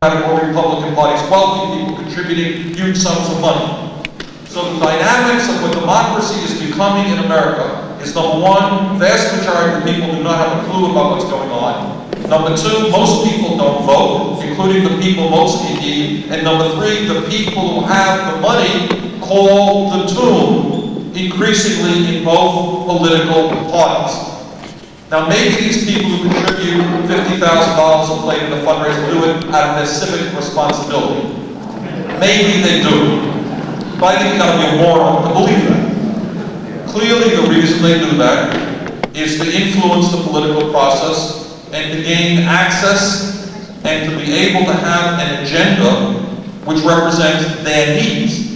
or Republican parties, wealthy people contributing huge sums of money. So the dynamics of what democracy is becoming in America is, number one, vast majority of people do not have a clue about what's going on. Number two, most people don't vote, including the people most in need. And number three, the people who have the money call the tune, increasingly in both political parties. Now, maybe these people who contribute $50,000 a plate in the fundraiser do it out of their civic responsibility. Maybe they do. But I think you've got to be a moron to believe that. Clearly, the reason they do that is to influence the political process and to gain access and to be able to have an agenda which represents their needs.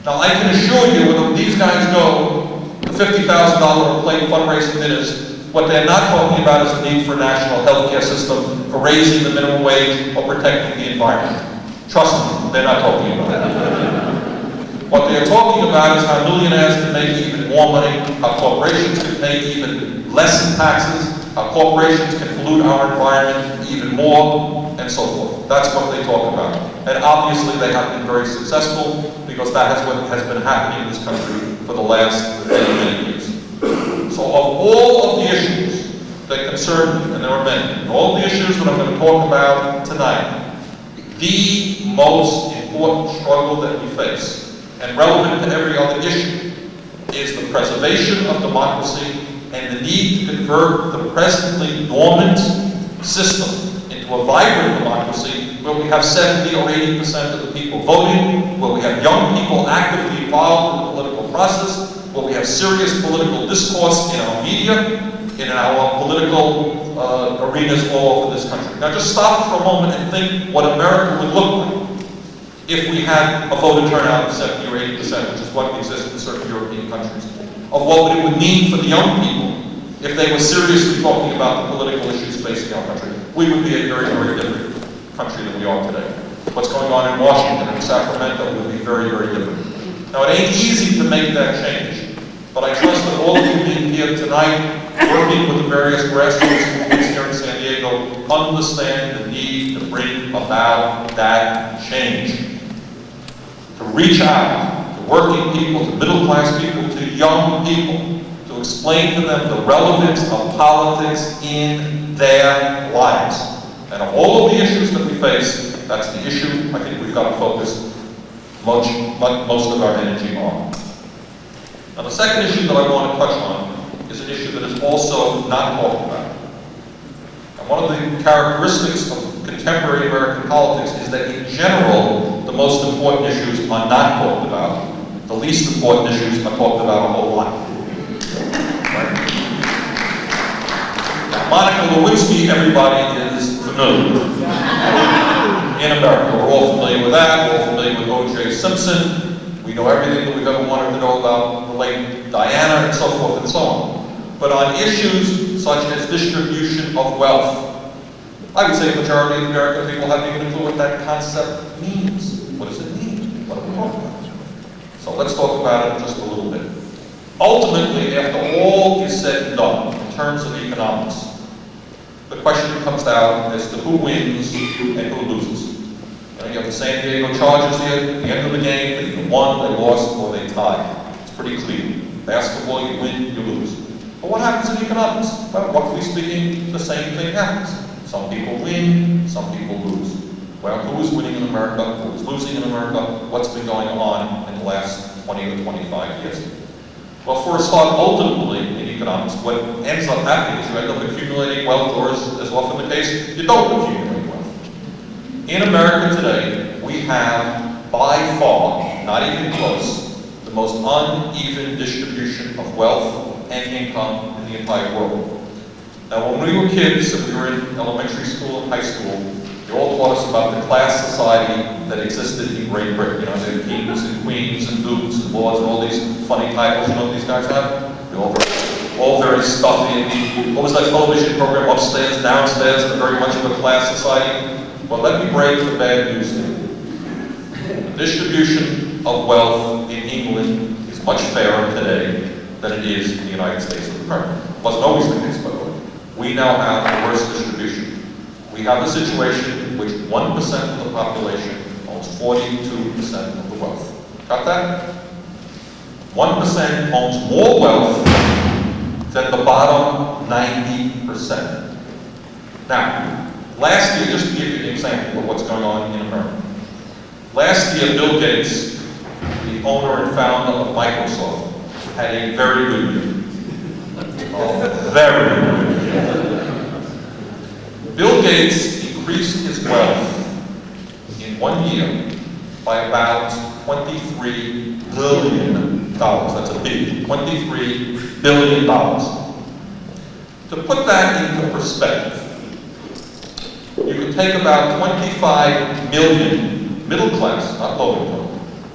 Now, I can assure you, when these guys go to $50,000 a plate fundraising dinners, what they're not talking about is the need for a national health care system, for raising the minimum wage, or protecting the environment. Trust me, they're not talking about that. What they're talking about is how millionaires can make even more money, how corporations can pay even less in taxes, how corporations can pollute our environment even more, and so forth. That's what they talk about. And obviously they have been very successful, because that is what has been happening in this country for the last many years. So of all of the issues that concern me, and there are many, and all the issues that I'm going to talk about tonight, the most important struggle that we face, and relevant to every other issue, is the preservation of democracy and the need to convert the presently dormant system into a vibrant democracy where we have 70 or 80% of the people voting, where we have young people actively involved in the political process, where we have serious political discourse in our media, in our political arenas all over this country. Now just stop for a moment and think what America would look like if we had a voter turnout of 70 or 80%, which is what exists in certain European countries, of what it would mean for the young people if they were seriously talking about the political issues facing our country. We would be a very, very different country than we are today. What's going on in Washington and Sacramento would be very, very different. Now, it ain't easy to make that change, but I trust that all of you being here tonight, working with the various grassroots movements here in San Diego, understand the need to bring about that change. To reach out to working people, to middle-class people, to young people, to explain to them the relevance of politics in their lives. And of all of the issues that we face, that's the issue I think we've got to focus most of our energy on. Now, the second issue that I want to touch on is an issue that is also not talked about. And one of the characteristics of contemporary American politics is that, in general, the most important issues are not talked about. The least important issues are talked about a whole lot. Right? Now, Monica Lewinsky, everybody is familiar with. In America, we're all familiar with that. We're all familiar with O.J. Simpson. We know everything that we've ever wanted to know about the late Diana, and so forth and so on. But on issues such as distribution of wealth, I would say the majority of American people haven't even a clue what that concept means. What does it mean? What are we talking about? So let's talk about it just a little bit. Ultimately, after all is said and done, in terms of economics, the question comes down as to who wins and who loses. You have the San Diego Chargers here. At the end of the game, they either won, they lost, or they tied. It's pretty clear. Basketball, you win, you lose. But what happens in economics? Well, roughly speaking, the same thing happens. Some people win, some people lose. Well, who is winning in America? Who is losing in America? What's been going on in the last 20 or 25 years? Well, for a start, ultimately, in economics, what ends up happening is you end up accumulating wealth, or as often the case, you don't accumulate wealth. In America today, we have, by far, not even close, the most uneven distribution of wealth and income in the entire world. Now, when we were kids and we were in elementary school and high school, they all taught us about the class society that existed in Great Britain. You know, the kings and queens and dukes and lords and all these funny titles, you know, these guys have. They're all very stuffy. What was that television program, Upstairs, Downstairs, and very much of a class society? Well, let me break the bad news there. The distribution of wealth in England is much fairer today than it is in the United States of America. It wasn't always the case, by the way. We now have the worst distribution. We have a situation in which 1% 1% of the population owns 42% of the wealth. Got that? 1% owns more wealth than the bottom 90%. Now, last year, just to give you an example of what's going on in America. Last year, Bill Gates, the owner and founder of Microsoft, had a very good year. Very good year. Bill Gates increased his wealth in 1 year by about $23 billion. That's a big, $23 billion. To put that into perspective, you can take about 25 million middle class, not low income,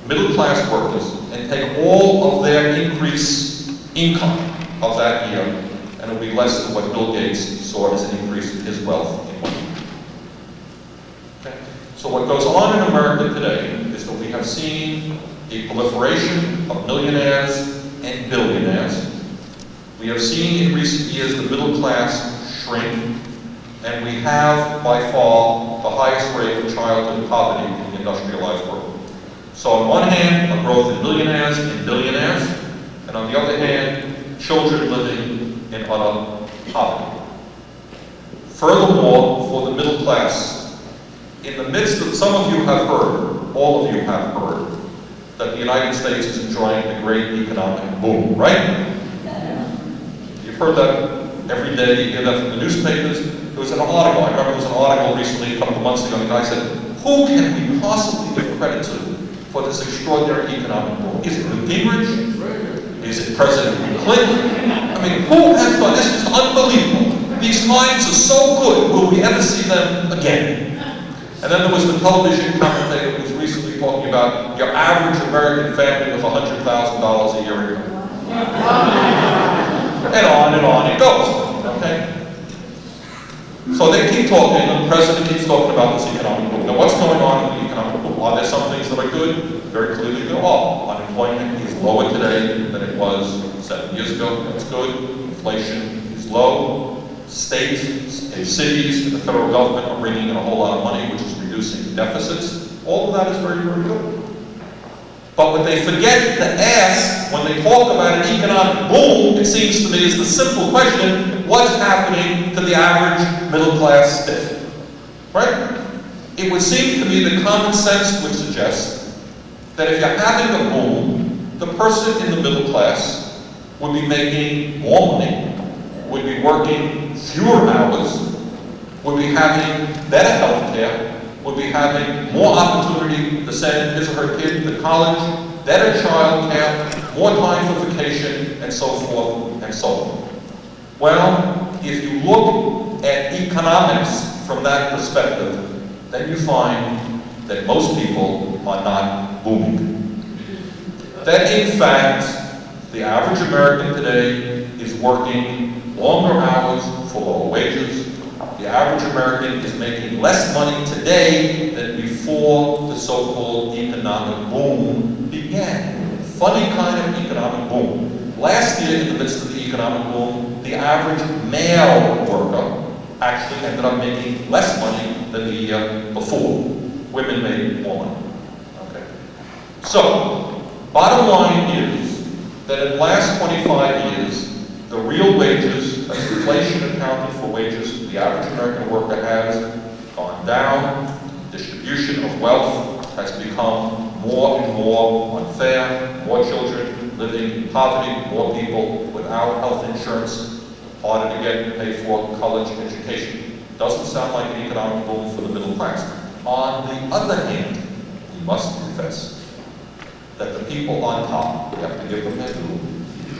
middle class workers, and take all of their increased income of that year, and it'll be less than what Bill Gates saw as an increase in his wealth in 1 year. Okay. So what goes on in America today is that we have seen a proliferation of millionaires and billionaires. We have seen in recent years the middle class shrink, and we have by far the highest rate of childhood poverty in the industrialized world. So on one hand, a growth in millionaires and billionaires, and on the other hand, children living in utter poverty. Furthermore, for the middle class, in the midst of, some of you have heard, all of you have heard, that the United States is enjoying a great economic boom, right? You've heard that every day, you hear that from the newspapers. There was an article, I remember there was an article recently, a couple of months ago, and the guy said, who can we possibly give credit to for this extraordinary economic boom? Is it Newt Gingrich? Is it President Clinton? I mean, who has done this? Is unbelievable. These times are so good, will we ever see them again? And then there was the television commentator who was recently talking about your average American family with $100,000 a year income. And on it goes, okay? So they keep talking, and the president keeps talking about this economic boom. Now what's going on in the economic boom? Are there some things that are good? Very clearly there are. Unemployment is lower today than it was 7 years ago. That's good. Inflation is low. States and cities and the federal government are bringing in a whole lot of money, which is reducing deficits. All of that is very, very good. But what they forget to ask when they talk about an economic boom, it seems to me, is the simple question, what's happening to the average middle class stiff? Right? It would seem to me that common sense would suggest that if you're having a boom, the person in the middle class would be making more money, would be working fewer hours, would be having better health care, would be having more opportunity to send his or her kid to college, better child care, more time for vacation, and so forth and so on. Well, if you look at economics from that perspective, then you find that most people are not booming. That in fact, the average American today is working longer hours for lower wages. The average American is making less money today than before the so-called economic boom began. Funny kind of economic boom. Last year, in the midst of the economic boom, the average male worker actually ended up making less money than the year before. Women made more money. Okay. So, bottom line is that in the last 25 years, the real wages, as inflation accounted for wages, the average American worker has gone down. Distribution of wealth has become more and more unfair. More children living in poverty, more people without health insurance, harder to get paid for college education. Doesn't sound like an economic boom for the middle class. On the other hand, we must confess that the people on top, we have to give them their due,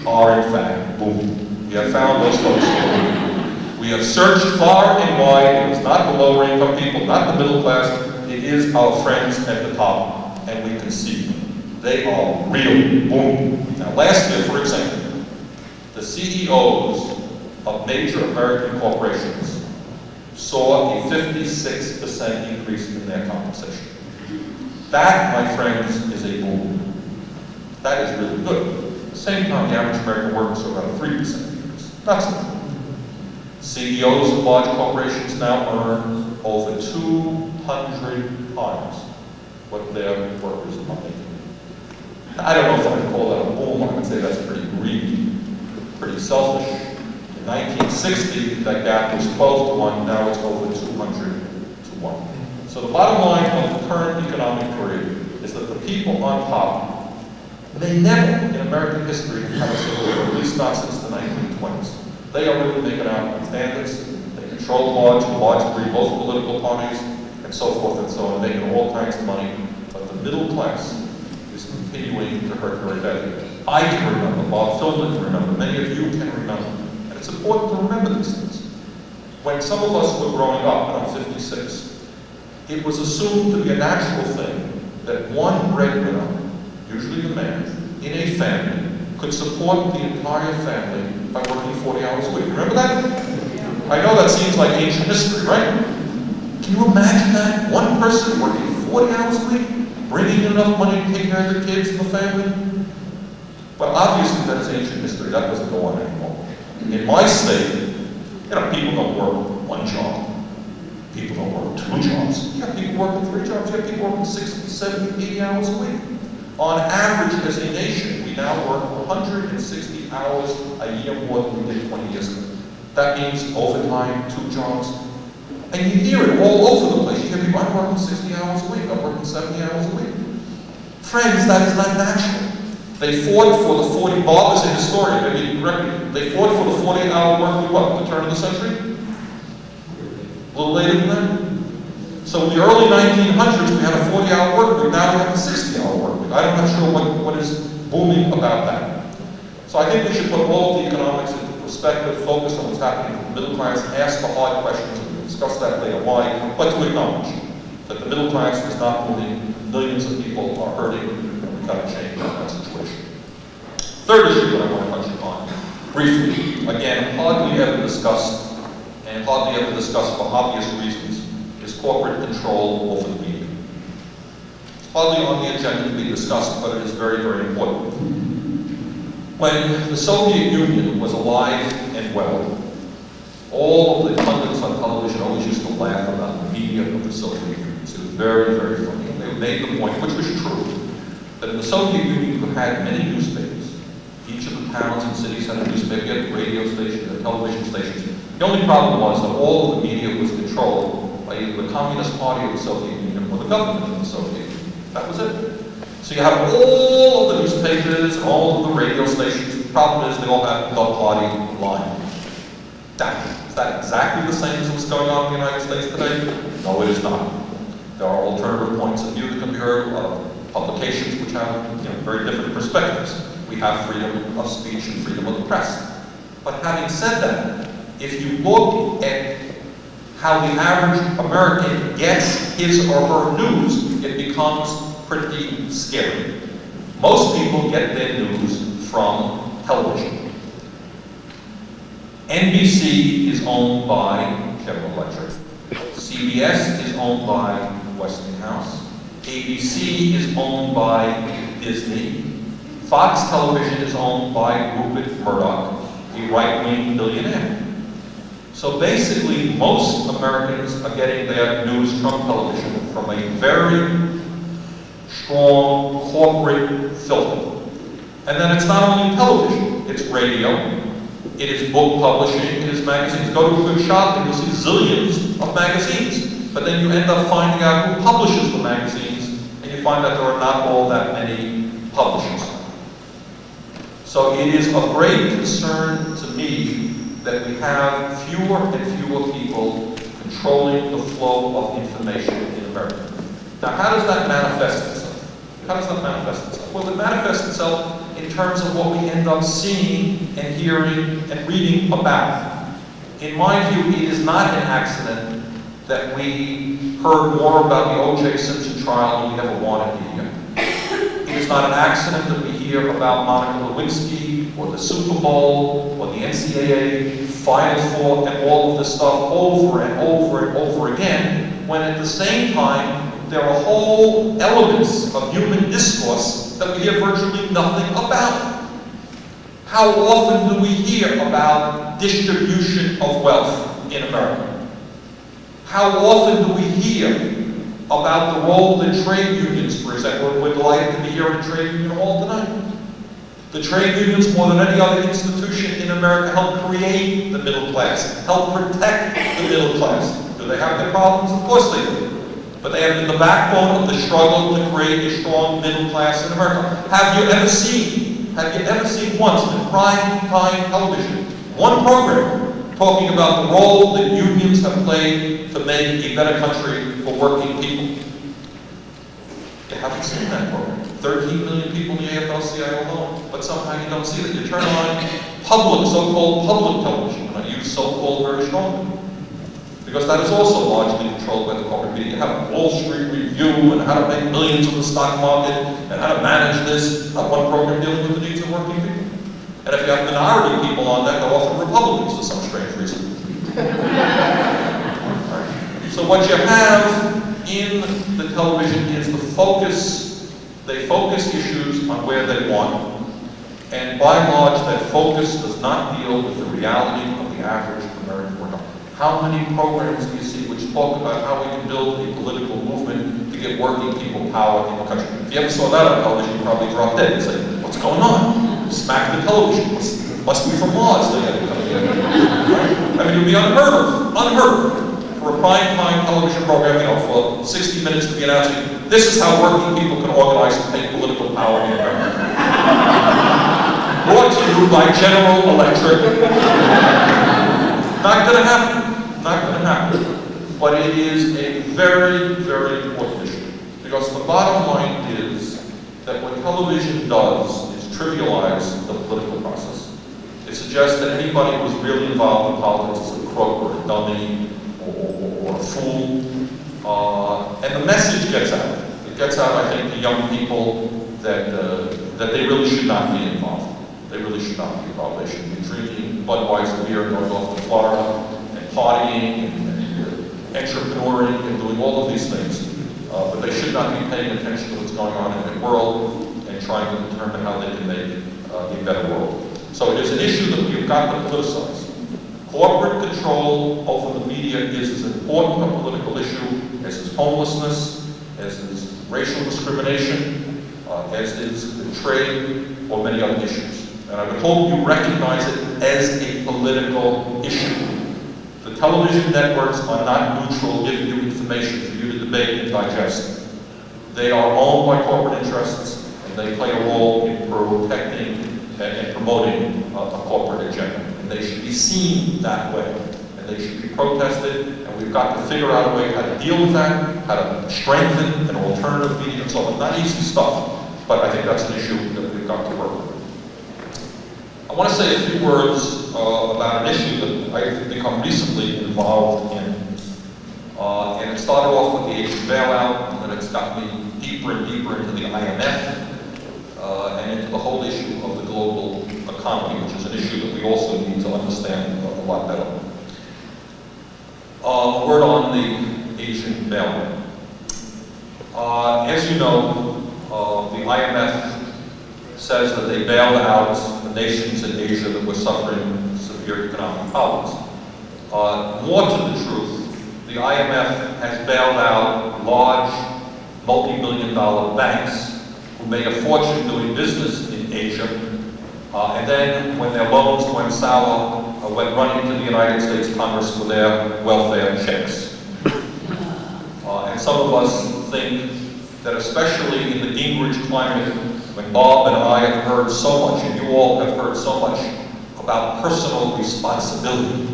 are in fact booming. We have found those folks booming. We have searched far and wide. It is not the lower income people, not the middle class. It is our friends at the top, and we can see them. They are really booming. Now last year, for example, the CEOs of major American corporations saw a 56% increase in their compensation. That, my friends, is a boom. That is really good. At the same time, the average American worker saw about a 3% increase. Not so good. CEOs of large corporations now earn over $2 200 times what their workers are making. I don't know if I can call that a boom. I would say that's pretty greedy, pretty selfish. In 1960, that gap was 12 to 1. Now it's over 200 to 1. So the bottom line of the current economic period is that the people on top may never in American history have a civil war, at least not since the 1920s. They are really making out on bandits. They control large degree, both political parties, and so forth and so on, making all kinds of money. But the middle class is continuing to hurt very badly. I can remember, Bob Philbin can remember, many of you can remember. And it's important to remember these things. When some of us were growing up, and I'm 56, it was assumed to be a natural thing that one breadwinner, usually the man, in a family, could support the entire family by working 40 hours a week. Remember that? I know that seems like ancient history, right? Can you imagine that? One person working 40 hours a week, bringing in enough money to take care of their kids and the family? Well, obviously that is ancient history. That doesn't go on anymore. In my state, people don't work one job. People don't work 2 jobs. You have people working 3 jobs. You have people working 60, 70, 80 hours a week. On average, as a nation, we now work 160 hours a year more than we did 20 years ago. That means overtime, 2 jobs. And you hear it all over the place. You hear people, I'm working 60 hours a week, I'm working 70 hours a week. Friends, that is not natural. They fought for the 40, Bob is a historian, maybe correct me, they fought for the 40-hour work week, what, at the turn of the century? A little later than that? So in the early 1900s, we had a 40-hour work week, now we have a 60-hour work week. I'm not sure what is booming about that. So I think we should put all of the economics into perspective, focus on what's happening in the middle class, ask the hard questions, and we'll discuss that later, why, but to acknowledge that the middle class is not moving, millions of people are hurting, and we've got to change that situation. Third issue that I want to touch upon, briefly, again, hardly ever discussed, and hardly ever discussed for obvious reasons, is corporate control over the media. It's hardly on the agenda to be discussed, but it is very, very important. When the Soviet Union was alive and well, all of the pundits on television always used to laugh about the media of the Soviet Union. It was very, very funny. They made the point, which was true, that in the Soviet Union you had many newspapers. Each of the towns and cities had a newspaper, you had radio stations, you had television stations. The only problem was that all of the media was controlled by either the Communist Party of the Soviet Union or the government of the Soviet Union. That was it. So you have all of the newspapers and all of the radio stations. The problem is they all have the party line. Is that exactly the same as what's going on in the United States today? No, it is not. There are alternative points of view that can be heard, publications which have very different perspectives. We have freedom of speech and freedom of the press. But having said that, if you look at how the average American gets his or her news, it becomes pretty scary. Most people get their news from television. NBC is owned by General Electric. CBS is owned by Westinghouse. ABC is owned by Disney. Fox Television is owned by Rupert Murdoch, a right-wing billionaire. So basically, most Americans are getting their news from television from a very strong corporate filter. And then it's not only television, it's radio, it is book publishing, it is magazines. Go to a good shop and you'll see zillions of magazines. But then you end up finding out who publishes the magazines, and you find that there are not all that many publishers. So it is of great concern to me that we have fewer and fewer people controlling the flow of information in America. Now, how does that manifest itself? How does that manifest itself? Well, it manifests itself in terms of what we end up seeing and hearing and reading about. In my view, it is not an accident that we heard more about the O.J. Simpson trial than we ever wanted to hear. It is not an accident that we hear about Monica Lewinsky or the Super Bowl or the NCAA Final Four and all of this stuff over and over and over again, when at the same time there are whole elements of human discourse that we hear virtually nothing about. How often do we hear about distribution of wealth in America? How often do we hear about the role that trade unions, for example, we're delighted to be here at a trade union hall tonight. The trade unions, more than any other institution in America, help create the middle class, help protect the middle class. Do they have their problems? Of course they do. But they have been the backbone of the struggle to create a strong middle class in America. Have you ever seen once in prime time television, one program talking about the role that unions have played to make a better country for working people? You haven't seen that program. 13 million people in the AFL-CIO alone, but somehow you don't see that. You turn on public, so-called public television, and I use so-called very strongly, because that is also largely controlled by the corporate media. You have Wall Street Review and how to make millions on the stock market and how to manage this. Not one program dealing with the needs of working people. And if you have minority people on that, they're often Republicans for some strange reason. So what you have in the television is the focus. They focus issues on where they want, and by and large, that focus does not deal with the reality of the average American worker. How many programs do you see which talk about how we can build a political movement to get working people power in the country? If you ever saw that on television, you probably dropped dead. You say, what's going on? Smack the television. Must be from Mars. They had to come here. Right? I mean, it would be unheard of for a prime time television program, for 60 minutes to be announcing, this is how working people can organize to take political power in America. Brought to you by General Electric. Not going to happen. Not going to happen. But it is a very, very important issue. Because the bottom line is that what television does is trivialize the political process. It suggests that anybody who's really involved in politics is a crook or a dummy or a fool. And the message gets out. It gets out, I think, to young people that they really should not be involved. They really should not be involved. They should be drinking Budweiser beer and going off to Florida and partying and entrepreneuring and doing all of these things. But they should not be paying attention to what's going on in the world and trying to determine how they can make a better world. So it is an issue that we've got to politicize. Corporate control over the media is as important a political issue as is homelessness, as is racial discrimination, as is the trade, or many other issues. And I would hope you recognize it as a political issue. The television networks are not neutral, giving you information for you to debate and digest. They are owned by corporate interests, and they play a role in protecting and promoting a corporate agenda. And they should be seen that way. And they should be protested, and we've got to figure out a way how to deal with that, how to strengthen an alternative media and so on. Not easy stuff, but I think that's an issue that we've got to work with. I want to say a few words about an issue that I've become recently involved in. And it started off with the Asian bailout, and then it's got me deeper and deeper into the IMF, and into the whole issue of the global economy, which is an issue that we also need to understand a lot better. A word on the Asian bailout. As you know, the IMF says that they bailed out the nations in Asia that were suffering severe economic problems. More to the truth, the IMF has bailed out large, multi-billion-dollar banks who made a fortune doing business in Asia, and then when their loans went sour, went running to the United States Congress for their welfare checks. And some of us think that especially in the Gingrich climate, when Bob and I have heard so much, and you all have heard so much about personal responsibility,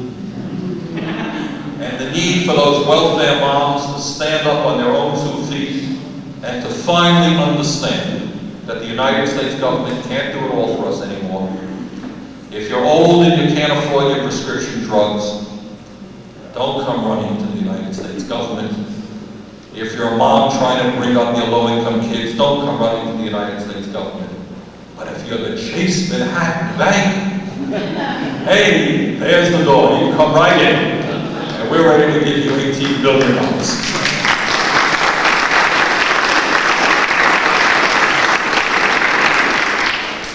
and the need for those welfare moms to stand up on their own 2 feet and to finally understand that the United States government can't do it all for us anymore. If you're old and you can't afford your prescription drugs, don't come running to the United States government. If you're a mom trying to bring up your low-income kids, don't come running to the United States government. But if you're the Chase Manhattan Bank, hey, there's the door. You can come right in. And we're ready to give you $18 billion.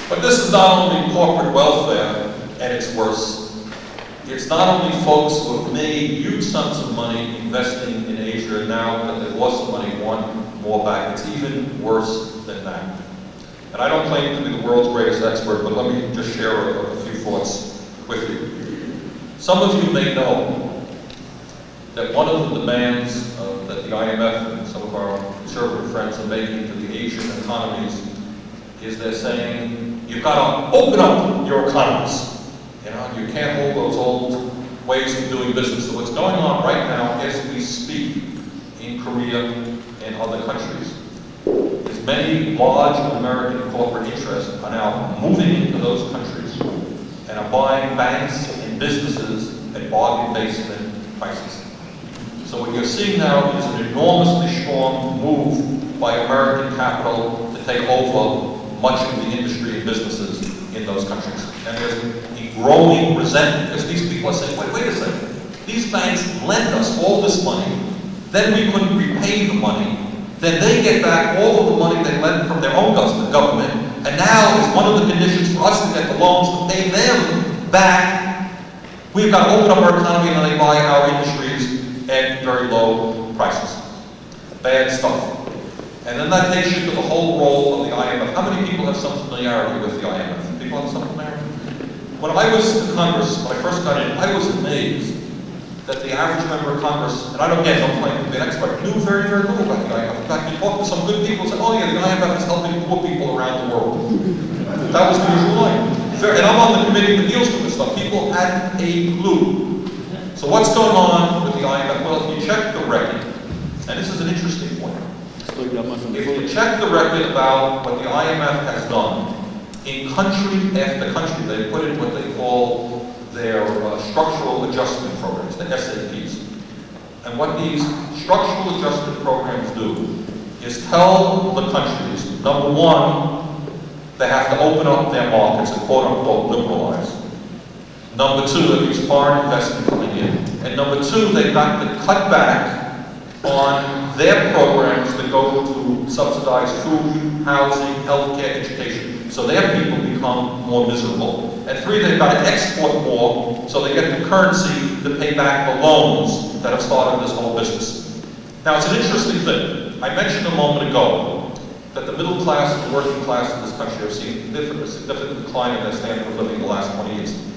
But this is not only corporate welfare at its worst. It's not only folks who have made huge sums of money investing in Asia now that they've lost the money, want more back. It's even worse than that. And I don't claim to be the world's greatest expert, but let me just share a few thoughts with you. Some of you may know that one of the demands that the IMF and some of our conservative friends are making to the Asian economies is they're saying, you've got to open up your economies. You know, you can't hold those old ways of doing business. So what's going on right now as we speak in Korea and other countries is many large American corporate interests are now moving into those countries and are buying banks and businesses at bargain basement prices. So what you're seeing now is an enormously strong move by American capital to take over much of the industry and businesses in those countries. And there's a growing resentment because these people are saying, wait a second, these banks lent us all this money, then we couldn't repay the money, then they get back all of the money they lent from their own government, and now is one of the conditions for us to get the loans to pay them back. We've got to open up our economy and then they buy our industries at very low prices. Bad stuff. And then that takes you to the whole role of the IMF. How many people have some familiarity with the IMF? People have some familiarity? When I was in Congress, when I first got in, I was amazed that the average member of Congress, and I don't claim to be an expert, knew very, very little about the IMF. In fact, you talk to some good people and say, oh yeah, the IMF is helping poor people around the world. That was the usual line. And I'm on the committee that deals with this stuff. People hadn't a clue. So what's going on with the IMF? Well, if you check the record, and this is an interesting point, if you check the record about what the IMF has done, in country after country, they put in what they call their structural adjustment programs, the SAPs. And what these structural adjustment programs do is tell the countries, number one, they have to open up their markets and quote-unquote liberalize. Number two, that means foreign investment coming in. And number two, they've got to cut back on their programs that go to subsidize food, housing, healthcare, education, so their people become more miserable. And three, they've got to export more so they get the currency to pay back the loans that have started this whole business. Now, it's an interesting thing. I mentioned a moment ago that the middle class and the working class in this country have seen a significant decline in their standard of living in the last 20 years.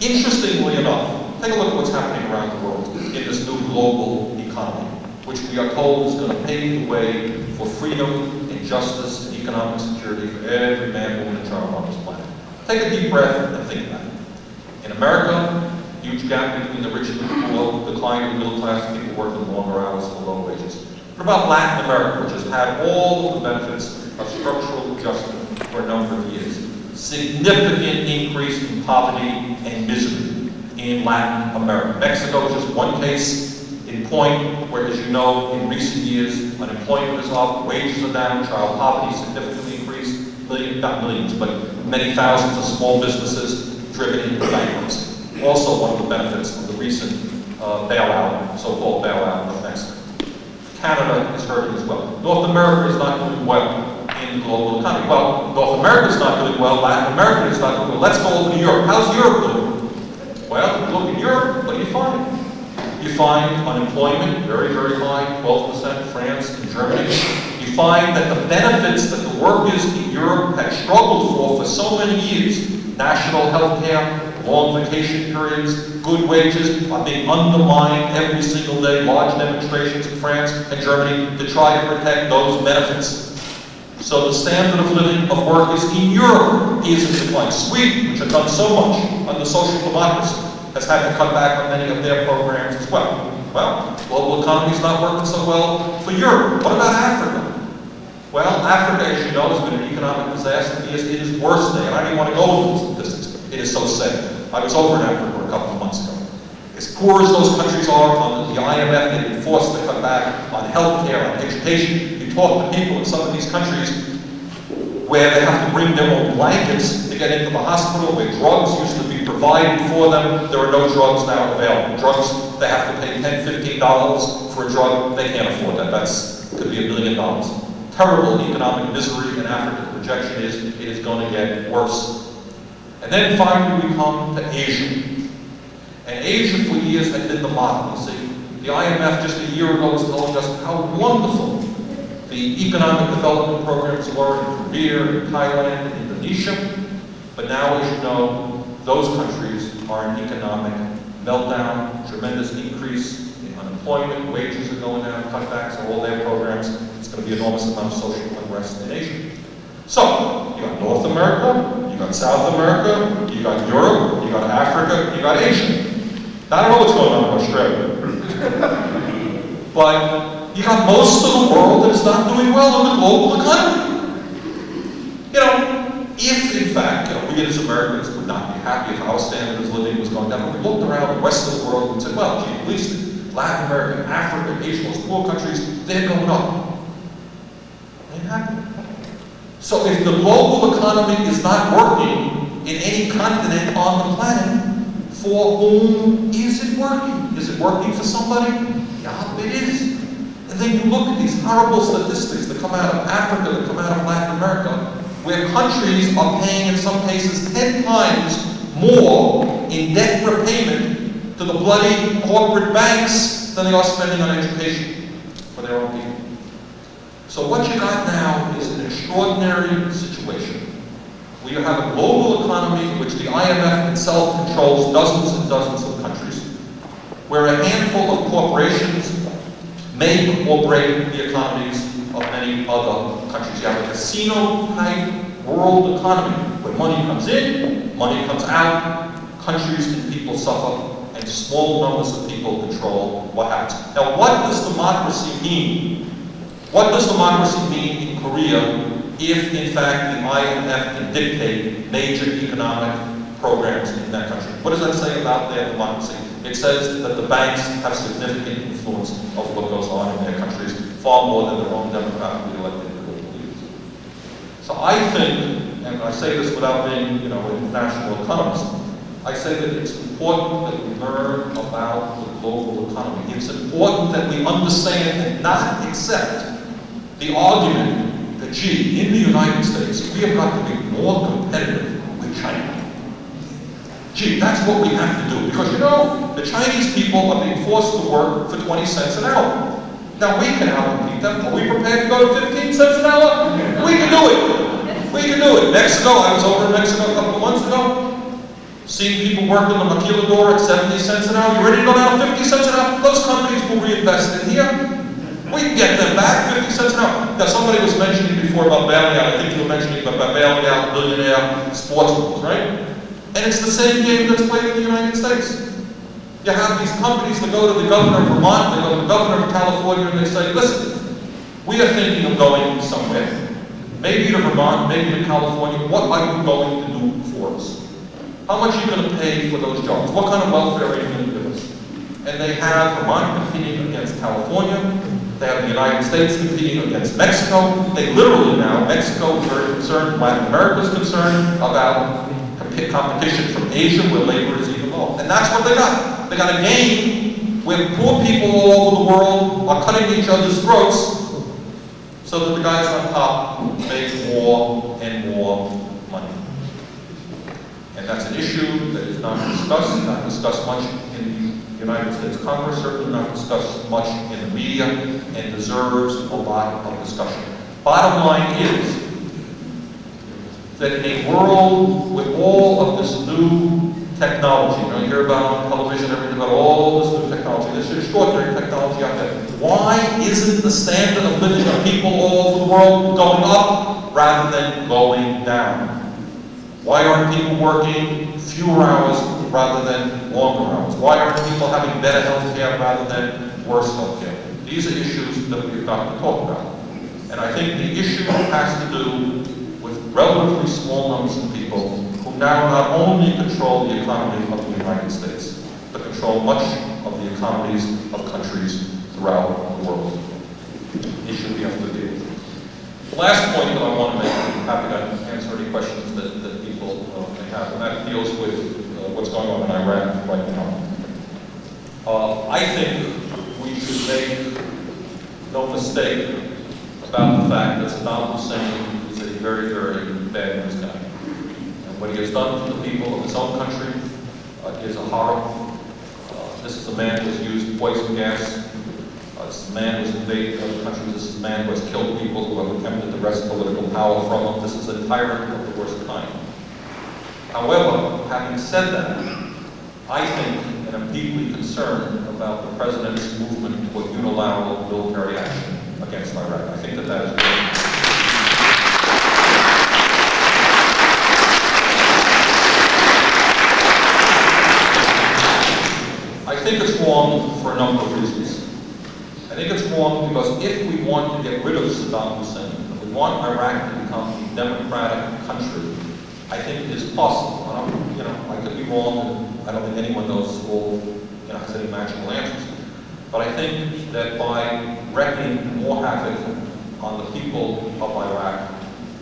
Interestingly enough, take a look at what's happening around the world in this new global economy, which we are told is going to pave the way for freedom and justice and economic security for every man, woman, and child on this planet. Take a deep breath and think about it. In America, huge gap between the rich and the poor, decline in the middle class, people working longer hours for low wages. What about Latin America, which has had all of the benefits of structural adjustment for a number of years? Significant increase in poverty and misery in Latin America. Mexico is just one case in point where, as you know, in recent years, unemployment is up, wages are down, child poverty significantly increased, not millions, but many thousands of small businesses driven into bankruptcy. Also one of the benefits of the recent bailout, so-called bailout of Mexico. Canada is hurting as well. North America is not doing well in the global economy. Well, North America is not doing well, Latin America is not doing well. Let's go over to Europe. How's Europe doing? Well, if you look at Europe, what do you find? You find unemployment very, very high, 12%, France and Germany. You find that the benefits that the workers in Europe had struggled for so many years, national health care, long vacation periods, good wages, are being undermined every single day. Large demonstrations in France and Germany to try to protect those benefits. So the standard of living of workers in Europe is in decline. Sweden, which has done so much under social democracy, has had to cut back on many of their programs as well. Well, global economy is not working so well for Europe. What about Africa? Well, Africa, as you know, has been an economic disaster. It is worse there, and I don't even want to go into the statistics. It is so sad. I was over in Africa a couple of months ago. As poor as those countries are, under the IMF, they've been forced to cut back on health care, on education. You talk to people in some of these countries where they have to bring their own blankets to get into the hospital, where drugs used to be provided for them. There are no drugs now available. Drugs, they have to pay $10, $15 for a drug. They can't afford that. Could be $1 million. Terrible economic misery in Africa. The projection is it is going to get worse. And then finally we come to Asia. And Asia for years had been the model. You see, The IMF just a year ago was telling us how wonderful the economic development programs were in Korea, Thailand, and Indonesia. But now, as you know, those countries are in economic meltdown, tremendous increase in unemployment, wages are going down, cutbacks on all their programs. It's going to be an enormous amount of social unrest in Asia. So, you got North America, you got South America, you got Europe, you got Africa, you got Asia. I don't know what's going on in Australia. But you got most of the world that is not doing well in the global economy. You know, if in fact, we as Americans would not be happy if our standard of living was going down, but we looked around the rest of the world and said, well, gee, at least Latin America, Africa, Asia, those poor countries, they're going up. Ain't happening. So if the global economy is not working in any continent on the planet, for whom is it working? Is it working for somebody? Yeah, it is. And then you look at these horrible statistics that come out of Africa, that come out of Latin America, where countries are paying in some cases 10 times more in debt repayment to the bloody corporate banks than they are spending on education for their own people. So what you got now is an extraordinary situation. We have a global economy which the IMF itself controls dozens and dozens of countries, where a handful of corporations make or break the economies of many other countries. You have a casino-type world economy where money comes in, money comes out, countries and people suffer, and small numbers of people control what happens. Now, what does democracy mean? What does democracy mean in Korea if, in fact, the IMF can dictate major economic programs in that country? What does that say about their democracy? It says that the banks have significant influence of what goes on in their countries, far more than their own democratically elected leaders. So I think, and I say this without being, an international economist, I say that it's important that we learn about the global economy. It's important that we understand and not accept the argument that, gee, in the United States, we have got to be more competitive with China. Gee, that's what we have to do. Because, the Chinese people are being forced to work for 20 cents an hour. Now, we can outcompete them. Are we prepared to go to 15 cents an hour? We can do it. We can do it. Mexico, I was over in Mexico a couple of months ago, seeing people work in the maquiladora at 70 cents an hour. You ready to go down to 50 cents an hour? Those companies will reinvest in here. We can get them back 50 cents an hour. Now, somebody was mentioning before about bailing out. I think you were mentioning about bailing out billionaire sports moves, right? And it's the same game that's played in the United States. You have these companies that go to the governor of Vermont, they go to the governor of California, and they say, listen, we are thinking of going somewhere. Maybe to Vermont, maybe to California. What are you going to do for us? How much are you going to pay for those jobs? What kind of welfare are you going to give us? And they have Vermont competing against California. They have the United States competing against Mexico. They literally now, Mexico is very concerned, Latin America is concerned about competition from Asia where labor is even lower. And that's what they got. They got a game where poor people all over the world are cutting each other's throats so that the guys on top make more and more money. And that's an issue that is not discussed much in the United States Congress, certainly not discussed much in the media, and deserves a lot of discussion. Bottom line is that in a world with all of this new technology, you hear about on television, everything about all this new technology, this extraordinary technology out there, why isn't the standard of living of people all over the world going up rather than going down? Why aren't people working fewer hours rather than longer hours? Why aren't people having better health care rather than worse health care? These are issues that we've got to talk about. And I think the issue has to do with relatively small numbers of people who now not only control the economy of the United States, but control much of the economies of countries throughout the world. Issue we have to deal with. The last point that I want to make, I'm happy to answer any questions that people may have, and that deals with what's going on in Iran right now. I think we should make no mistake about the fact that Saddam Hussein is a very, very bad news guy. And what he has done to the people of his own country is a horror. This is a man who has used poison gas. This is a man who has invaded other countries. This is a man who has killed people, who have attempted to wrest political power from him. This is a tyrant of the worst kind. However, having said that, I think, and I'm deeply concerned about the President's movement toward unilateral military action against Iraq. I think that that is wrong. I think it's wrong for a number of reasons. I think it's wrong because if we want to get rid of Saddam Hussein, if we want Iraq to become a democratic country, I think it is possible. I could be wrong, and I don't think anyone knows all, has any magical answers. But I think that by wreaking more havoc on the people of Iraq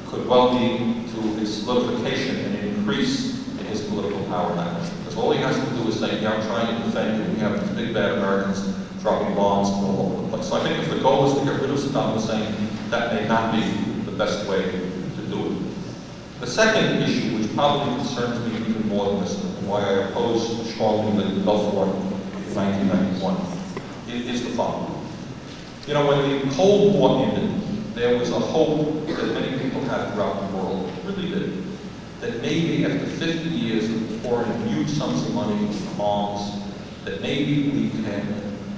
could well lead to its solidification and an increase in his political power in that country. Because all he has to do is say, yeah, I'm trying to defend you. We have these big bad Americans dropping bombs all over the place. So I think if the goal is to get rid of Saddam Hussein, that may not be the best way to do it. The second issue, which probably concerns me even more than this, and why I opposed strongly the Gulf War in 1991, is the following. When the Cold War ended, there was a hope that many people had throughout the world, really did, that maybe after 50 years of pouring huge sums of money into arms, that maybe we can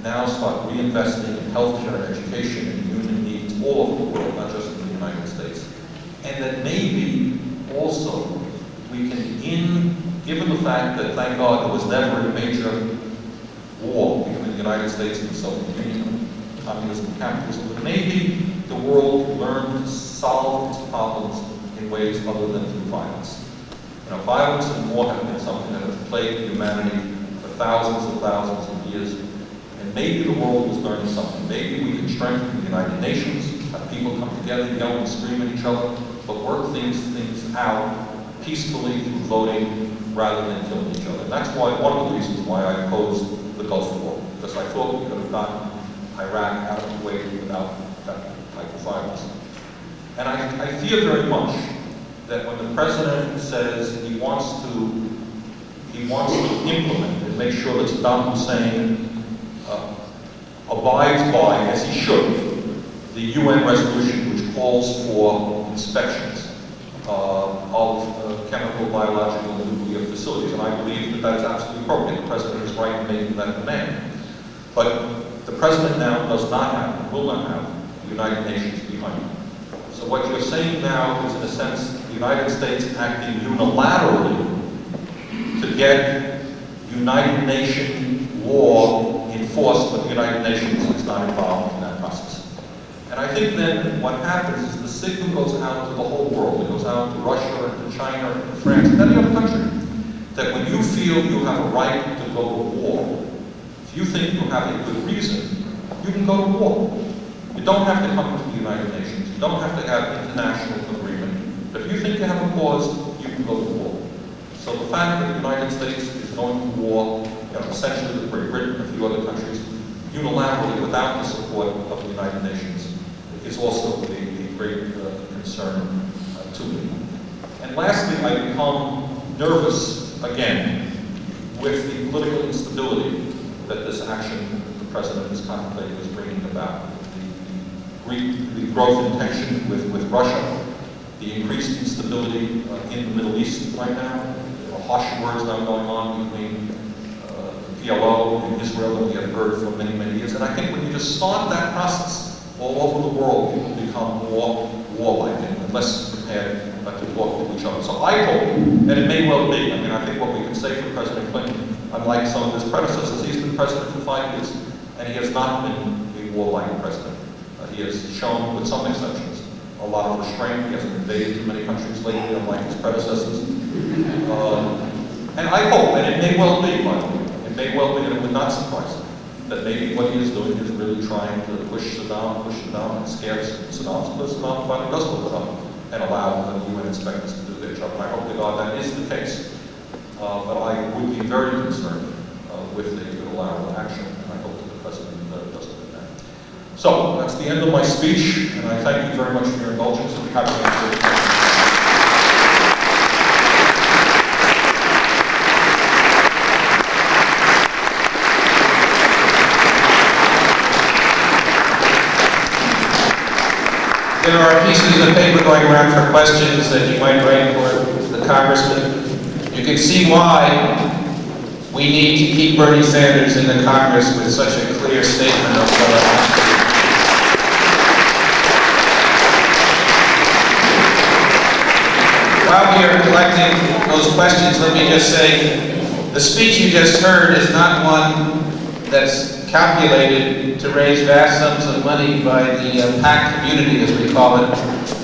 now start reinvesting in healthcare, education, and human needs all over the world, not just in the United States. And that maybe also we can begin, given the fact that, thank God, there was never a major war between the United States and the Soviet Union, communism and capitalism, but maybe the world learned to solve its problems in ways other than through violence. Violence and war have been something that has plagued humanity for thousands of years. And maybe the world was learning something. Maybe we can strengthen the United Nations, have people come together, yell and scream at each other, but work things out peacefully through voting rather than killing each other. And that's why one of the reasons why I opposed the Gulf War, because I thought we could have gotten Iraq out of the way without that type of violence. And I fear very much that when the President says he wants to implement and make sure that Saddam Hussein abides by, as he should, the UN resolution which calls for inspections of chemical, biological, and nuclear facilities. And I believe that that is absolutely appropriate. The President is right in making that demand. But the President now does not have, and will not have, the United Nations behind him. So what you're saying now is, in a sense, the United States acting unilaterally to get United Nation law enforced, but the United Nations is not involved in that process. And I think then what happens is the signal goes out to the whole world. It goes out to Russia, and to China, and to France, and any other country, that when you feel you have a right to go to war, if you think you have a good reason, you can go to war. You don't have to come to the United Nations. You don't have to have international agreement. But if you think you have a cause, you can go to war. So the fact that the United States is going to war, essentially with Great Britain and a few other countries, unilaterally without the support of the United Nations, is also a great concern to me. And lastly, I become nervous again with the political instability that this action the President is contemplating is bringing about. The growth in tension with Russia, the increased instability in the Middle East right now. There are harsh words now going on between the PLO and Israel that we have heard for many, many years. And I think when you just start that process, all over the world, people become more warlike and less prepared to talk to each other. So I hope, and it may well be, I think what we can say for President Clinton, unlike some of his predecessors, he's been president for 5 years, and he has not been a warlike president. He has shown, with some exceptions, a lot of restraint. He hasn't invaded too many countries lately, unlike his predecessors. And I hope, and it may well be, by the way, it may well be, and it would not surprise me, that maybe what he is doing is really trying to push Saddam, and scare Saddam, so Saddam finally does look it up and allow the UN inspectors to do their job. And I hope to God that is the case. But I would be very concerned with the unilateral action, and I hope that the President does do that. So, that's the end of my speech, and I thank you very much for your indulgence, and happy to answer your questions. There are pieces of paper going around for questions that you might write for the congressman. You can see why we need to keep Bernie Sanders in the Congress with such a clear statement of While we are collecting those questions, let me just say, the speech you just heard is not one that's calculated to raise vast sums of money by the PAC community, as we call it,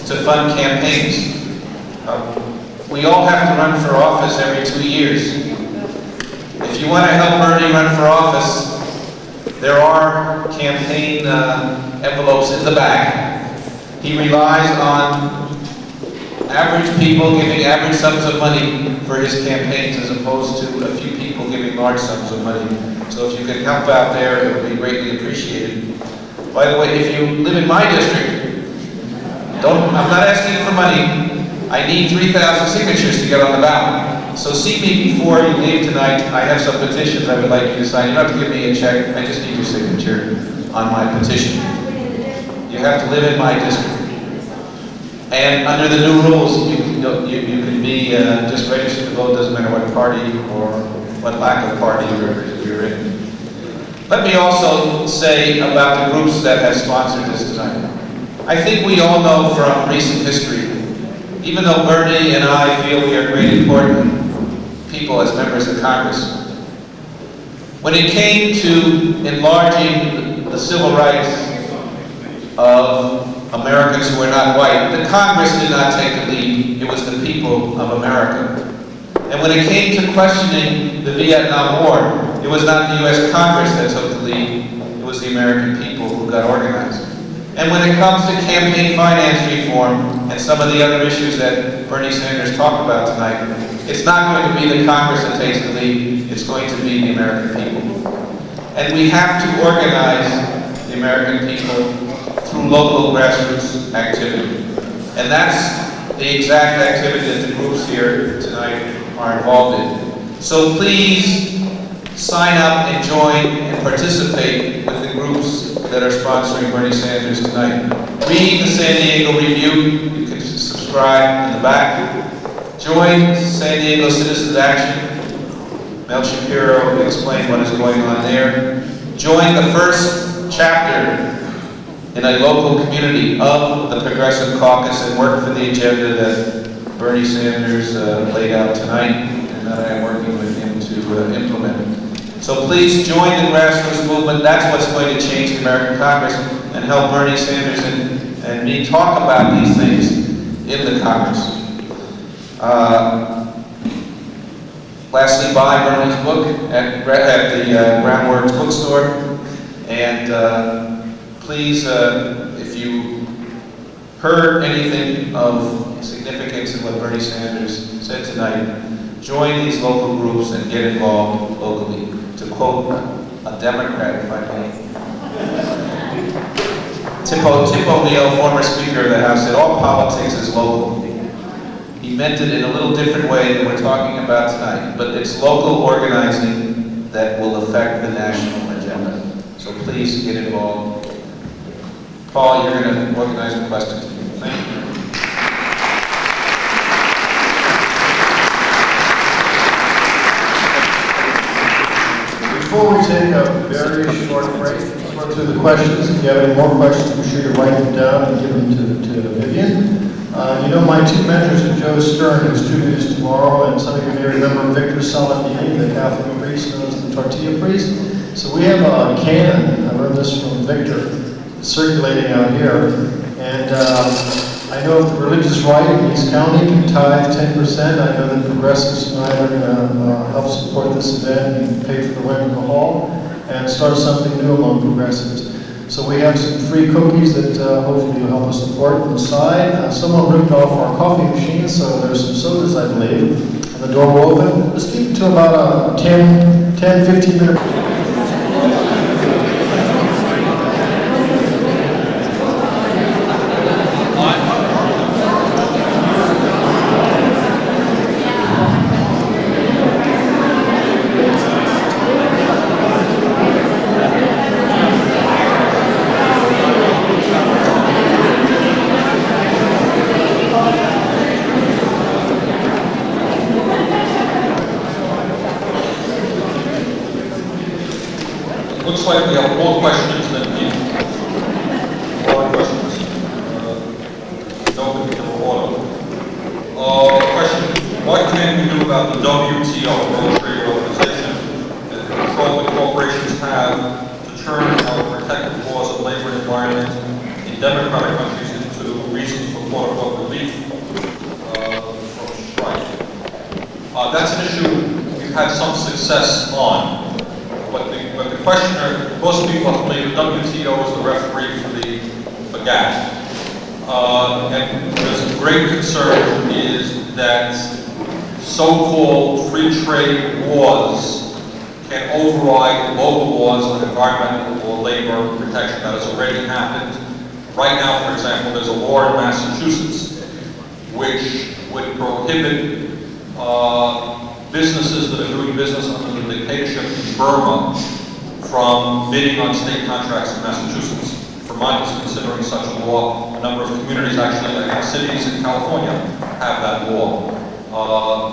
to fund campaigns. We all have to run for office every 2 years. If you want to help Bernie run for office, there are campaign envelopes in the back. He relies on average people giving average sums of money for his campaigns as opposed to a few people giving large sums of money. So if you can help out there, it would be greatly appreciated. By the way, if you live in my district, I'm not asking for money. I need 3,000 signatures to get on the ballot. So see me before you leave tonight. I have some petitions I would like you to sign. You don't have to give me a check. I just need your signature on my petition. You have to live in my district. And under the new rules, you can be just registered to vote, doesn't matter what party or what lack of party you're in. Let me also say about the groups that have sponsored this tonight. I think we all know from recent history, even though Bernie and I feel we are great important people as members of Congress, when it came to enlarging the civil rights of Americans who are not white, the Congress did not take the lead. It was the people of America. And when it came to questioning the Vietnam War, it was not the U.S. Congress that took the lead. It was the American people who got organized. And when it comes to campaign finance reform and some of the other issues that Bernie Sanders talked about tonight, it's not going to be the Congress that takes the lead. It's going to be the American people. And we have to organize the American people through local grassroots activity. And that's the exact activity that the groups here tonight are involved in. So please sign up and join and participate with the groups that are sponsoring Bernie Sanders tonight. Read the San Diego Review. You can subscribe in the back. Join San Diego Citizens Action. Mel Shapiro will explain what is going on there. Join the first chapter in a local community of the Progressive Caucus and work for the agenda that Bernie Sanders laid out tonight and that I am working with him to implement. So please join the grassroots movement. That's what's going to change the American Congress and help Bernie Sanders and me talk about these things in the Congress. Lastly, buy Bernie's book at the Groundworks bookstore. And please, if you heard anything of significance in what Bernie Sanders said tonight, join these local groups and get involved locally. To quote a Democrat, if I may, Tip O'Neill, former Speaker of the House, said, all politics is local. He meant it in a little different way than we're talking about tonight, but it's local organizing that will affect the national agenda. So please get involved. Paul, you're going to organize the questions. Thank you. Before we take a very short break, let's run through the questions. If you have any more questions, be sure to write them down and give them to Vivian. You know my two mentors are Joe Stern, who's 2 years tomorrow, and some of you may remember Victor Salatini, the Catholic priest known as the tortilla priest. So we have a can, I learned this from Victor, circulating out here. And I know if the religious right in East County can tithe 10%, I know that Progressives tonight are going to help support this event and pay for the Winnebago Hall and start something new among progressives. So we have some free cookies that hopefully you'll help us support on the side. Someone ripped off our coffee machine, so there's some sodas, I believe, and the door will open. Let's keep it to about a 10-15 minute. Looks like we have more questions than people. More questions. No particular order. Question, what can we do about the WTO, World Trade Organization, and the control that corporations have to turn our protective laws of labor and environment in democratic countries into reasons for quote-unquote relief from strife? That's an issue we've had some success on. But the questioner, most people are familiar with WTO as the referee for GATT. And there's a great concern is that so-called free trade laws can override local laws on environmental or labor protection. That has already happened. Right now, for example, there's a law in Massachusetts which would prohibit businesses that are doing business under the dictatorship in Burma from bidding on state contracts in Massachusetts. Vermont is considering such a law. A number of communities, actually, like cities in California, have that law.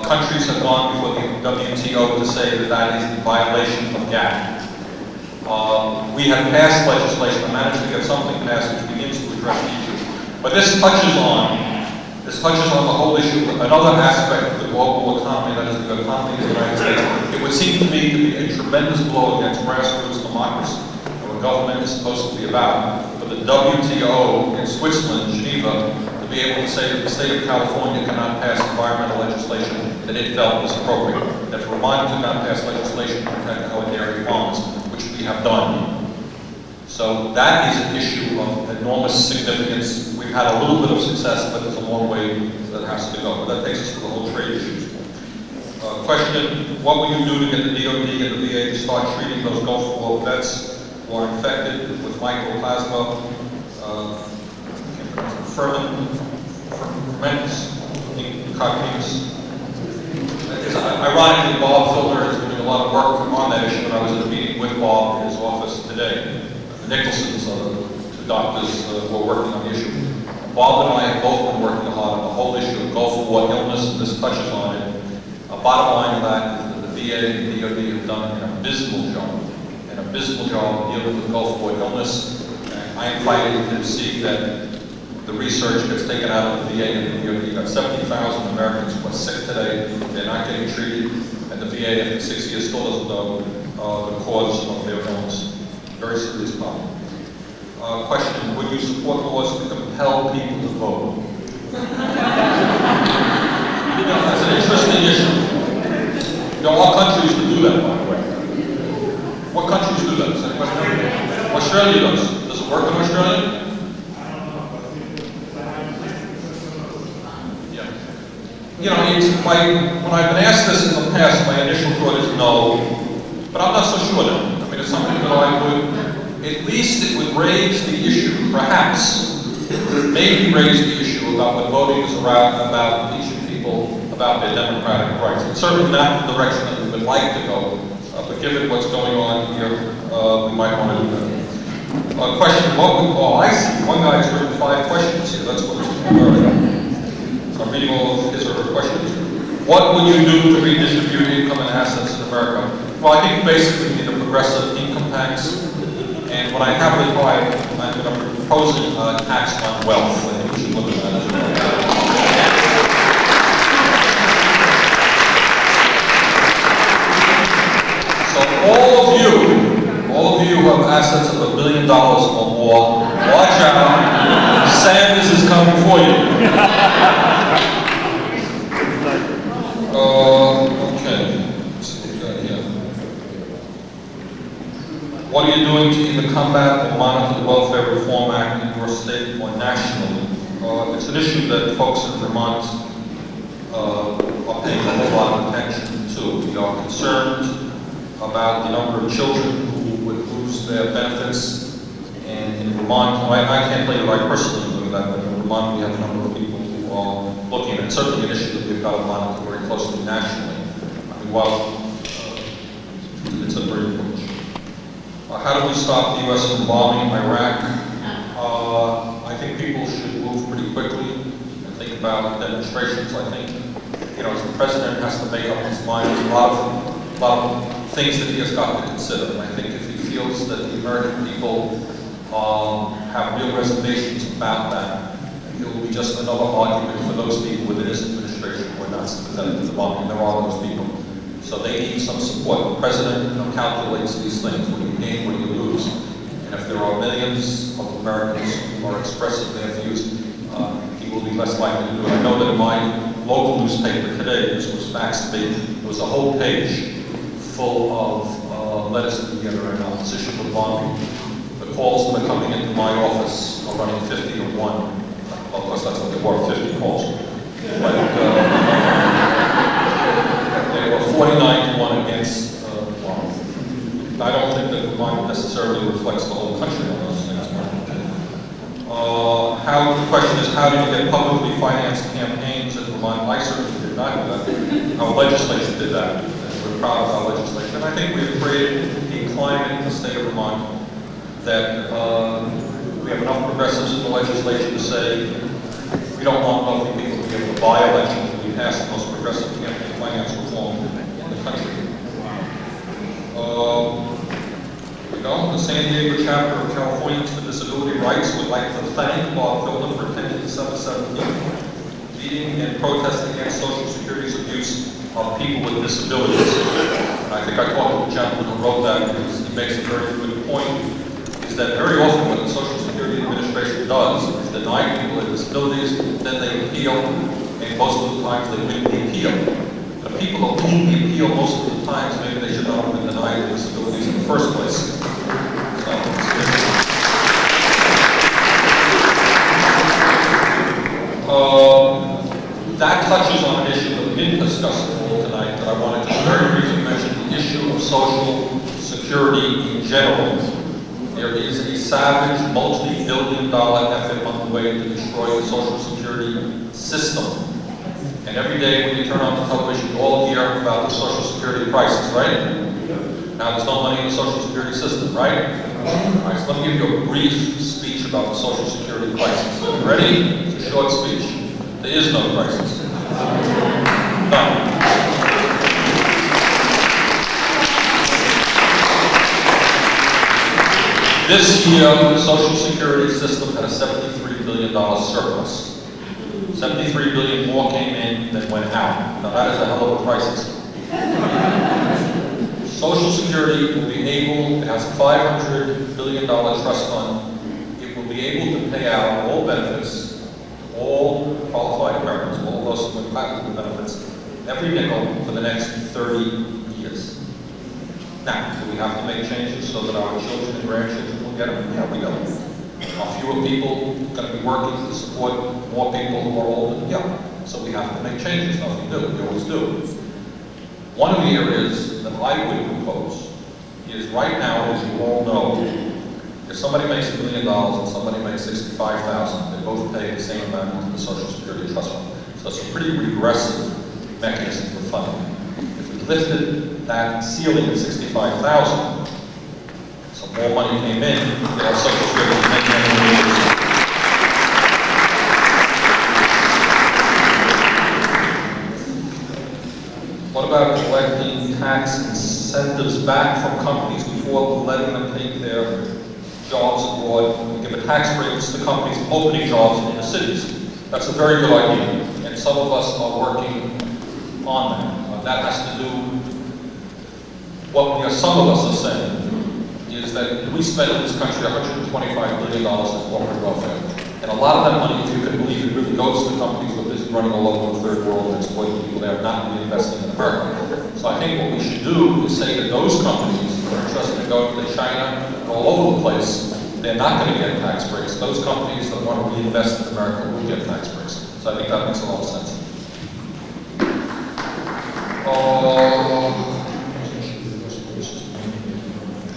Countries have gone before the WTO to say that that is in violation of GATT. We have passed legislation, and managed to get something passed which begins to address the issue. But this touches on the whole issue, another aspect of the global economy, that is the economy of the United States. It would seem to me to be a tremendous blow against grassroots democracy, and what government is supposed to be about. For the WTO in Switzerland, Geneva, to be able to say that the state of California cannot pass environmental legislation that it felt was appropriate, that Vermont could not pass legislation to protect our dairy farms, which we have done. So that is an issue of enormous significance. We've had a little bit of success, but there's a long way that has to go. But that takes us to the whole trade issues. Question, what will you do to get the DOD and the VA to start treating those Gulf War vets who are infected with mycoplasma, fermentis incognito? Ironically, Bob Filner has been doing a lot of work on that issue, and I was at a meeting with Bob in his office today. The Nicholsons, two doctors who are working on the issue. Bob and I have both been working a lot on the whole issue of Gulf War illness, and this touches on it. Bottom line of that is that the VA and the DOD have done an abysmal job dealing with Gulf War illness. And I am fighting to see that the research gets taken out of the VA and the DOD. You've got 70,000 Americans who are sick today, they're not getting treated, and the VA after 6 years still doesn't know the cause of their illness. Very serious problem. Question, would you support laws to compel people to vote? That's an interesting issue. There are countries that do that, by the way. What countries do that? Is that a question? Australia does. Does it work in Australia? Yeah. You know, when I've been asked this in the past, my initial thought is no, but I'm not so sure now. I mean, it's something that I would, at least it would raise the issue, perhaps, maybe raise the issue about what voting is about teaching people about their democratic rights. It's certainly not the direction that we would like to go, but given what's going on here, we might want to do that. Question, I see, one guy's written 5 questions here, that's what it's about. So I'm reading all of his or her questions. What would you do to redistribute income and assets in America? Well, I think basically we need a progressive income tax, and when I have it right, I'm going to propose a tax on wealth. I think we should look at that as well. So all of you who have assets of $1 billion or more, watch out, Sanders is coming for you. Okay, let's see what we got here. What are you doing to either combat or monitor the Welfare Reform Act in your state or nationally? It's an issue that folks in Vermont are paying a whole lot of attention to. We are concerned about the number of children who would lose their benefits. And in Vermont, I can't tell you that I personally do that, but in Vermont we have a number of people who are looking at it. Certainly an issue that we've got to monitor very closely nationally. I mean, it's a very important issue. How do we stop the U.S. from bombing Iraq? I think people should move pretty quickly and think about demonstrations. I think, you know, the president has to make up his mind. There's a lot of things that he has got to consider. And I think if he feels that the American people have real reservations about that. It will be just another argument for those people within this administration who are not sympathetic to the bomb, and there are those people. So they need some support. The president calculates these things. What do you gain, what do you lose? And if there are millions of Americans who are expressing their views, he will be less likely to do it. I know that in my local newspaper today, this was faxed to me, there was a whole page full of letters to the editor in opposition to bombing. The calls that are coming into my office are running 50 to 1. Well, of course, that's what they were, 50 calls. But they were 49 to 1 against bombing. I don't think that Vermont necessarily reflects the whole country on those things. The question is, how did you get publicly financed campaigns in Vermont? I certainly did not do that. Our legislature did that, and we're proud of our legislature. And I think we've created a climate in the state of Vermont that we have enough progressives in the legislature to say we don't want wealthy people to be able to buy elections. We passed the most progressive campaign finance reform in the country. The San Diego chapter of Californians for Disability Rights would like to thank Bob Philbin for attending the 7/17 meeting and protest against Social Security's abuse of people with disabilities. And I think I talked to the gentleman who wrote that because he makes a very good point, is that very often what the Social Security Administration does is deny people with disabilities, then they appeal, and most of the times they win the appeal. The people who win the appeal most of the times, maybe they should not have been denied their disabilities in the first place. That touches on an issue that we didn't discuss tonight, but I wanted to very briefly mention the issue of Social Security in general. There is a savage, multi-billion-dollar effort underway to destroy the Social Security system. And every day when you turn on the television, you all hear about the Social Security crisis, right? Now there's no money in the Social Security system, right? All right, so let me give you a brief speech about the Social Security crisis. Ready? It's a short speech. There is no crisis. None. This year, the Social Security system had a $73 billion surplus. $73 billion more came in than went out. Now that is a hell of a crisis. Social Security will be able, it has a $500 billion trust fund. It will be able to pay out all benefits, all qualified Americans, all those who are entitled to benefits, every nickel for the next 30 years. Now, do we have to make changes so that our children and grandchildren will get them? Yeah, we do. Are fewer people going to be working to support more people who are older? Yeah. So we have to make changes. No, we do. We always do. One of the areas that I would propose is right now, as you all know, if somebody makes $1 million and somebody makes $65,000, they both pay the same amount into the Social Security Trust Fund. So it's a pretty regressive mechanism for funding. If we lifted that ceiling at $65,000, so more money came in, we have Social Security to make money. What about collecting tax incentives back from companies before letting them take their jobs abroad and give a tax breaks to companies opening jobs in the cities? That's a very good idea, and some of us are working on that. That has to do, some of us are saying, is that we spend in this country $125 billion in corporate welfare. And a lot of that money, if you can believe it, really goes to companies that are busy running all over the third world and exploiting people there, not reinvesting in America. So I think what we should do is say that those companies that are interested in going to China and all over the place, they're not going to get tax breaks. Those companies that want to reinvest in America will get tax breaks. So I think that makes a lot of sense.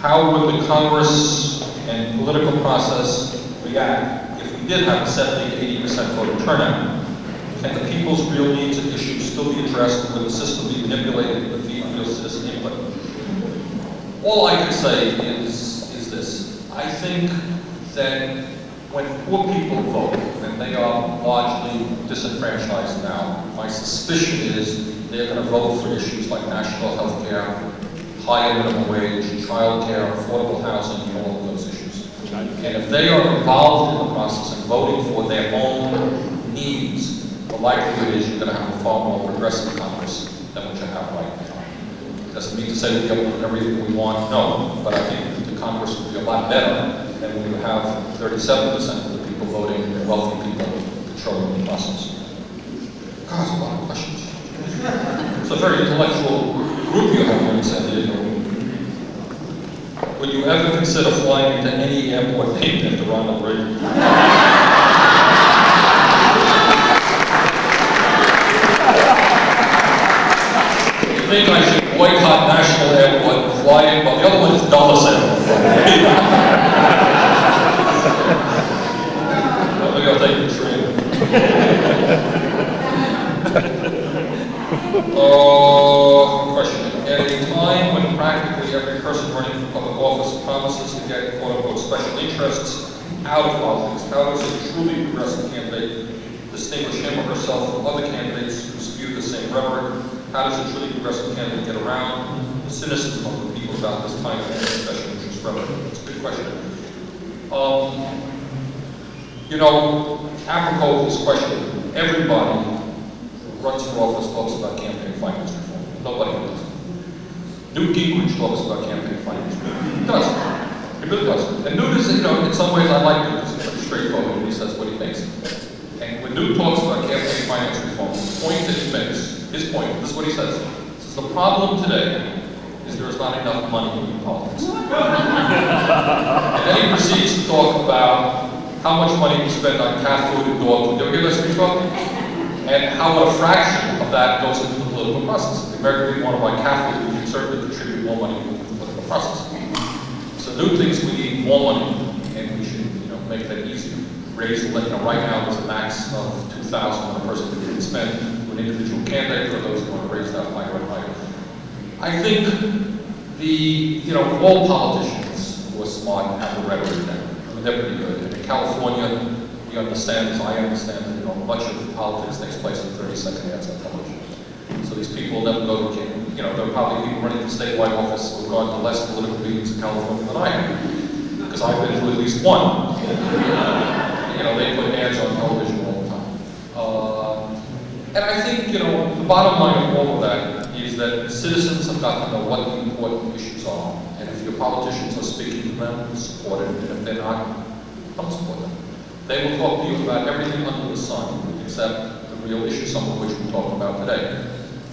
How would the Congress and political process react if we did have a 70 to 80% voter turnout? Can the people's real needs and issues still be addressed, and will the system be manipulated to defeat real citizen input? All I can say is this. I think that when poor people vote, and they are largely disenfranchised now, my suspicion is they're going to vote for issues like national health care, higher minimum wage, childcare, affordable housing, and all of those issues. And if they are involved in the process and voting for their own needs, the likelihood is you're going to have a far more progressive Congress than what you have right now. Doesn't mean to say we'll get everything we want, no, but I think the Congress would be a lot better than when you have 37% of the people voting and wealthy people controlling the process. God, that's a lot of questions. It's a very intellectual group you have here in San Diego. Would you ever consider flying into any airport named after Ronald Reagan? I think I should boycott National Airport and fly in, but the other one is Dulles Airport. Maybe I'll take the train. Question. At a time when practically every person running for public office promises to get quote-unquote special interests out of politics, how does a truly progressive candidate distinguish him or herself from other candidates who spew the same rhetoric? How does a truly progressive candidate get around the cynicism of the people about this kind of special interest rhetoric? It's a good question. You know, apropos of this question, everybody who runs for office talks about campaign finance reform. Nobody does. Newt Gingrich talks about campaign finance reform. He does. He really does. And Newt is, you know, in some ways I like Newt because he's pretty straightforward and he says what he thinks. And when Newt talks about campaign finance reform, the point that he makes, his point, this is what he says. He says, the problem today is there is not enough money in politics. And then he proceeds to talk about how much money we spend on cat food and dog food. Did you ever hear that speech about? And how a fraction of that goes into the political process. The American people want to buy cat food, we can certainly contribute more money to the political process. So Newt thinks we need more money, and we should, you know, make that easier. Raise the, you know, right now there's a max of $2,000 a person can spend to an individual candidate, for those who want to raise that higher and higher. I think you know, all politicians who are smart have the rhetoric down. I mean, they're pretty good. And in California, we understand, as I understand, you know, much of politics takes place in 30-second ads on television. So these people never go to, you know, there are probably people running for statewide office who have gone to less political meetings in California than I have, because I've been to at least one. You know, they put ads on television all the time. And I think, you know, the bottom line of all of that is that citizens have got to know what the important issues are. And if your politicians are speaking to them, support it. And if they're not, don't support them. They will talk to you about everything under the sun, except the real issue, some of which we talked about today.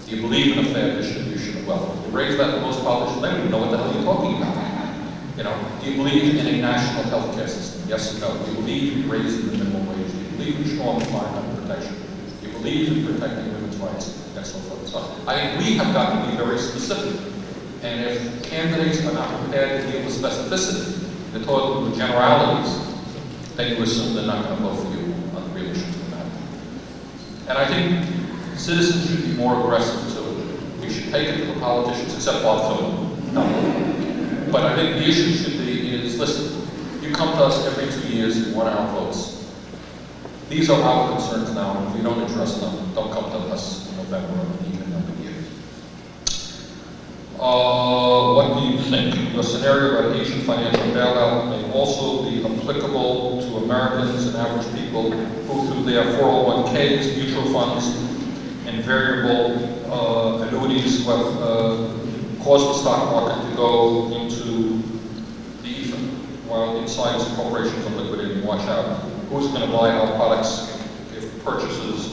Do you believe in a fair distribution of wealth? If you raise that to most politicians, they don't even know what the hell you're talking about. You know, do you believe in a national health care system? Yes or no? Do you believe in raising the minimum wage? Do you believe in strong environmental protection? Do you believe in protecting women's rights? And so forth and so on. I think we have got to be very specific. And if candidates are not prepared to deal with specificity, they're talking with generalities, then you assume they're not going to vote for you on the real issues of the matter. And I think citizens should be more aggressive too. We should take it to the politicians, except Bob Phillips. No. But I think the issue should be is, listen, you come to us every 2 years, you want our votes. These are our concerns now, and if you don't address them, don't come to us in November or even another year. What do you think? Your scenario about Asian financial bailout may also be applicable to Americans and average people who, through their 401ks, mutual funds, and variable annuities, have caused the stock market to go into the ether, while insiders and corporations are liquidating. Watch out. Who's going to buy our products if purchases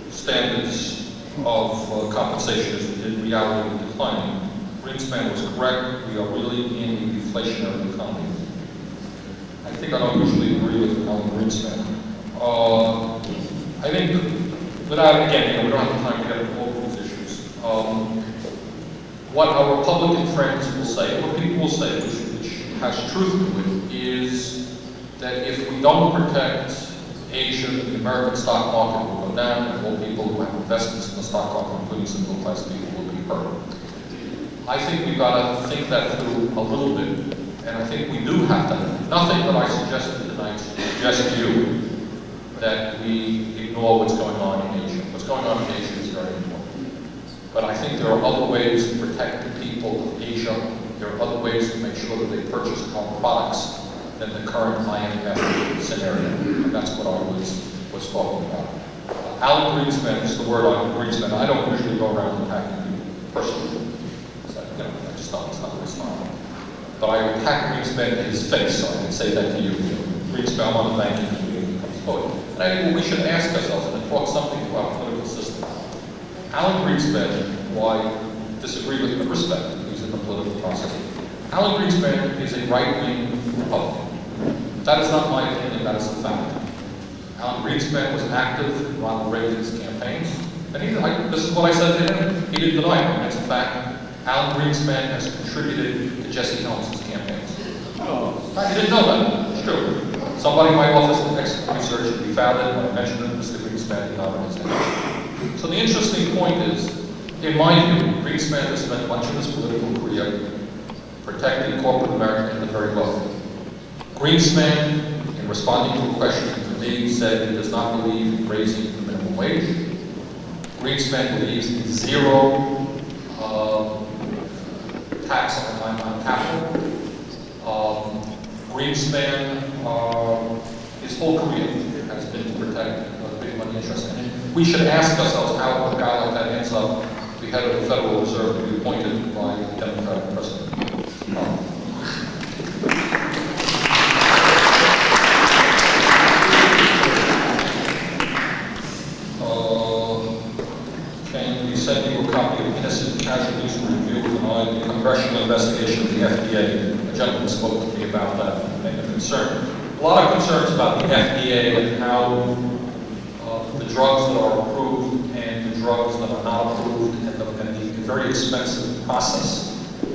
standards of compensation is in reality declining? Greenspan was correct. We are really in a deflationary economy. I think I don't usually agree with Alan Greenspan. I think, without, again, you know, we don't have time to get into all of these issues. What our Republican friends will say, what people will say, which has truth to it, is that if we don't protect Asia, the American stock market will go down, and all people who have investments in the stock market, including single class people, will be hurt. I think we've got to think that through a little bit, and I think we do have to. Nothing that I suggested tonight suggests to you that we ignore what's going on in Asia. What's going on in Asia is very important. But I think there are other ways to protect the people of Asia. There are other ways to make sure that they purchase home products than the current IMF scenario. And that's what I was talking about. Alan Greenspan is the word on Greenspan. I don't usually go around attacking people personally. So, I just don't, it's not my style. But I attack Greenspan in his face, so I can say that to you. Greenspan, I want to thank you for being forward. And I think we should ask ourselves, and it brought something to our political system. Alan Greenspan, who I disagree with but respect, he's in the political process. Alan Greenspan is a right-wing Republican. That is not my opinion, that is a fact. Alan Greenspan was active in Ronald Reagan's campaigns, and this is what I said to him. He didn't deny it, and it's a fact. Alan Greenspan has contributed to Jesse Helms' campaigns. I didn't know that. It's true. Somebody in my office did excellent research, and we found it when I mentioned it, Mr. Greenspan did not his name. So the interesting point is, in my view, Greenspan has spent much of his political career protecting corporate America and the very wealthy. Greenspan, in responding to a question from me, said he does not believe in raising the minimum wage. Greenspan believes in zero tax on capital. Greenspan, his whole career has been to protect big money interests. And we should ask ourselves how a guy like that ends up the head of the Federal Reserve to be appointed by the Democratic president. Can we send you a copy of Innocent Casualties Review on the congressional investigation of the FDA? A gentleman spoke to me about that and made a concern. A lot of concerns about the FDA and how the drugs that are approved and the drugs that are not approved and the very expensive process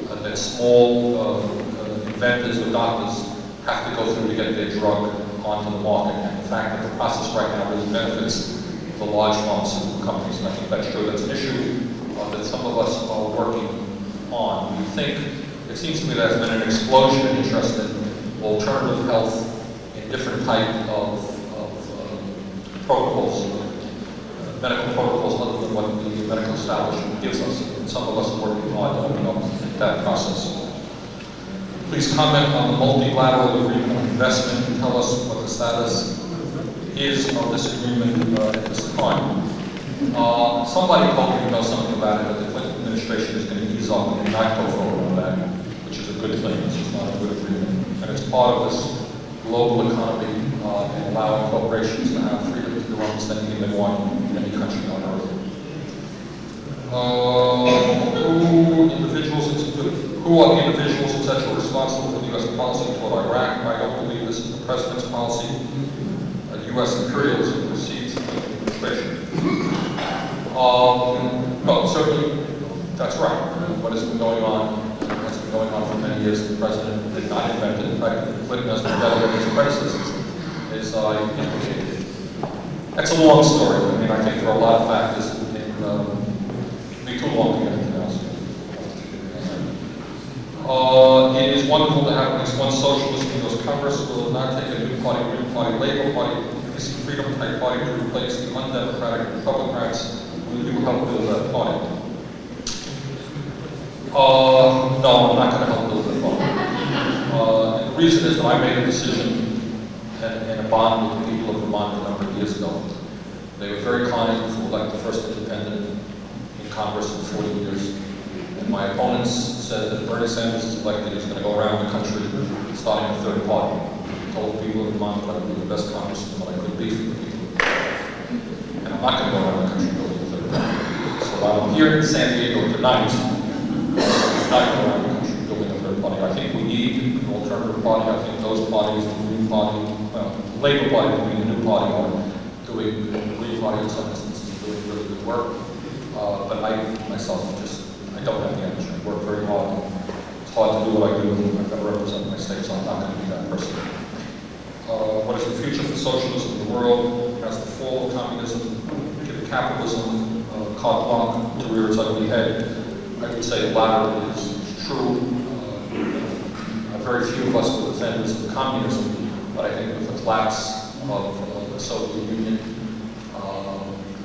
that small inventors or doctors have to go through to get their drug onto the market, and the fact that the process right now really benefits the large pharmaceutical companies. And I think that's true. That's an issue that some of us are working on. We think, it seems to me there's been an explosion in interest in alternative health in different types of protocols, medical protocols other than what the medical establishment gives us. And some of us are working hard to open up that process. Please comment on the multilateral agreement on investment and tell us what the status is of this agreement at this time. Somebody told me to know something about it, that the Clinton administration is going to ease up and not go forward on that, which is a good thing. This is not a good agreement. And it's part of this global economy and allowing corporations to have freedom to do almost anything they want in any country on earth. Who are the individuals, etc., responsible for the U.S. policy toward Iraq? I don't believe this is the President's policy. U.S. imperialism precedes the administration. No, certainly, that's right. What has been going on, has been going on for many years. The President did not invent it. In fact, Clinton has been better than his predecessors is implicated. That's a long story. I mean, I think there are a lot of factors. It'd be too long to get into that. It is wonderful to have at least one socialist in the U.S. Congress. Will not take a new party, Green Party, Labor Party, PC Freedom type party to replace the undemocratic Republicans. Will you help build that party? No, I'm not going to help build that party. And the reason is that I made a decision in a bond with the people of Vermont a number of years ago. They were very kind to elect the first independent in Congress in 40 years. And my opponents said that Bernie Sanders is elected, he's going to go around the country starting a third party. I told the people of Vermont that I would be the best congressman that I could be for the people. And I'm not going to go around the country building a third party. So while I'm here in San Diego tonight, I'm not going around the country building a third party. I think we need an alternative party. I think those parties, the Green Party, the Labor Party will be the new party, are doing, the Green Party in some instances is doing really good work. But I, myself, I don't have the energy. I work very hard. It's hard to do what I do. I've got to represent my state, so I'm not going to be that person. What is the future for socialism in the world? Has the fall of communism given capitalism carte blanche to rear its ugly head? I would say the latter is true. Very few of us were defenders of communism, but I think with the collapse of the Soviet Union,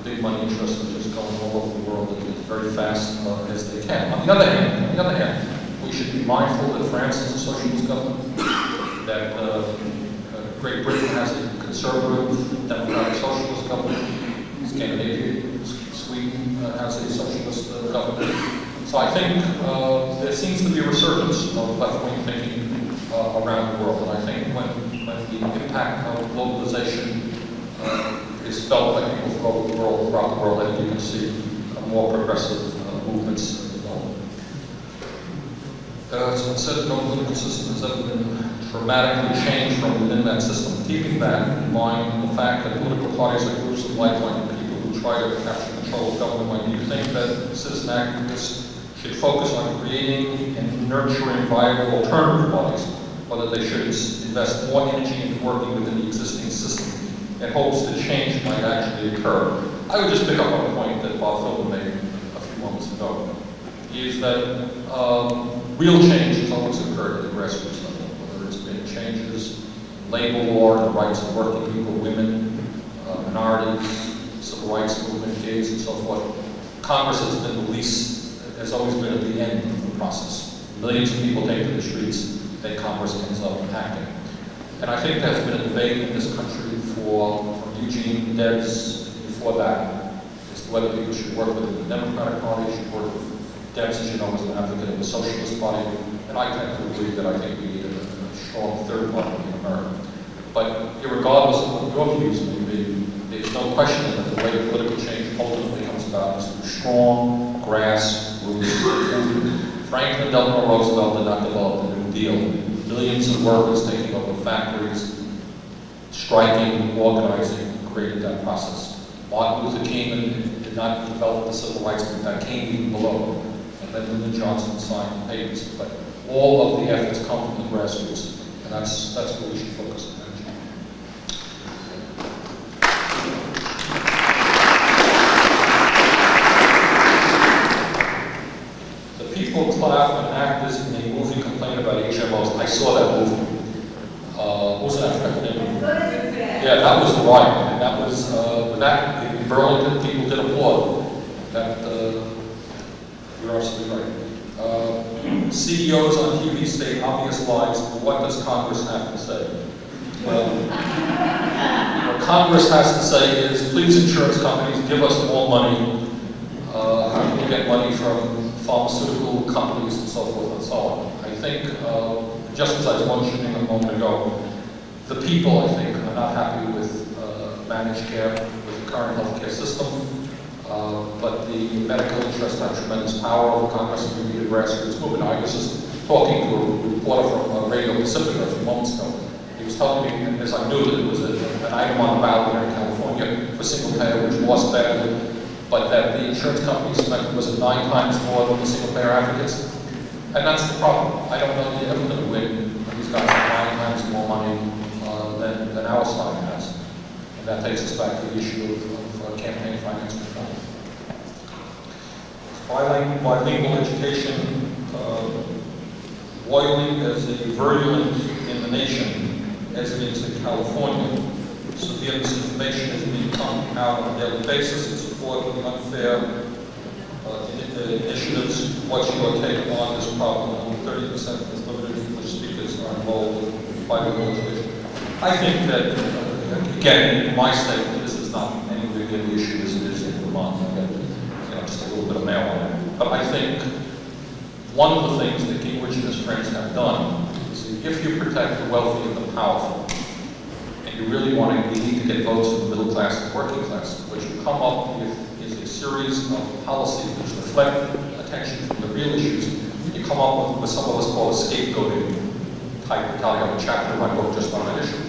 the big money interests are just going all over the world as very fast as they can. On the other hand, we should be mindful that France is a socialist government, that Great Britain has a conservative, democratic socialist government, Scandinavia, Sweden has a socialist government. So I think there seems to be a resurgence of left-wing thinking around the world, and I think when the impact of globalization is felt by people throughout the world, I think you can see more progressive movements develop. As I said, no political system has ever been dramatically changed from within that system. Keeping that in mind, the fact that political parties are groups of like-minded people who try to capture control of government, do you think that citizen activists should focus on creating and nurturing viable alternative bodies, or that they should invest more energy into working within the existing system in hopes that change might actually occur? I would just pick up on a point that Bob Philbin made a few moments ago, is that real change has always occurred at the grassroots level, whether it's been changes in labor law, the rights of working people, women, minorities, civil rights movement, gays, and so forth. Congress has been the least, has always been at the end of the process. Millions of people take to the streets, then Congress ends up acting. And I think there's been a debate in this country from Eugene Debs before that, as to whether people should work with the Democratic Party, should work with Debs, as you know, was an advocate of the Socialist Party, and I tend to agree that I think we need a strong third party in America. But regardless of what your views may be, there's no question that the way political change ultimately comes about is through strong grassroots movement. Franklin Delano Roosevelt did not develop the New Deal. Millions of workers taking over factories, striking, organizing, created that process. Martin Luther King did not develop the civil rights movement. That came even below. And then Lyndon Johnson signed the papers. But all of the efforts come from the grassroots. And that's where we should focus on energy. The people clap when actors in a movie complain about HMOs. I saw that movie. What was that African name? Yeah, that was right. And that was, that in Burlington, people did applaud. That, you're absolutely right. CEOs on TV state obvious lies. What does Congress have to say? What Congress has to say is, please, insurance companies, give us more money. How can we get money from pharmaceutical companies and so forth and so on? I think, just as I was mentioning a moment ago, the people, I think, are not happy with managed care, with the current healthcare system, but the medical interests have tremendous power over Congress, and we need a grassroots movement. I was just talking to a reporter from Radio Pacific a few moments ago. He was telling me, and as I knew that it was an item on the ballot here in California for single payer, which lost badly, but that the insurance companies spent, was it 9 times more than the single payer advocates? And that's the problem. I don't know that you're ever going to win when these guys have 9 times more money than our side has. And that takes us back to the issue of campaign finance reform. Bilingual education, widely as a virulent in the nation as it is in California. Severe misinformation is being pumped out on a daily basis in support of the unfair initiatives. What's your take on this problem? Only 30% of limited English speakers are involved in bilingual education. I think that, again, in my state, this is not anywhere near the issue as it is in Vermont. I get, just a little bit of mail on it. But I think one of the things that Gingrich and his friends have done is if you protect the wealthy and the powerful, and you really you need to get votes from the middle class and working class, what you come up with is a series of policies which reflect attention from the real issues. You come up with what some of us call a scapegoating type mentality. I have a chapter in my book just on that issue.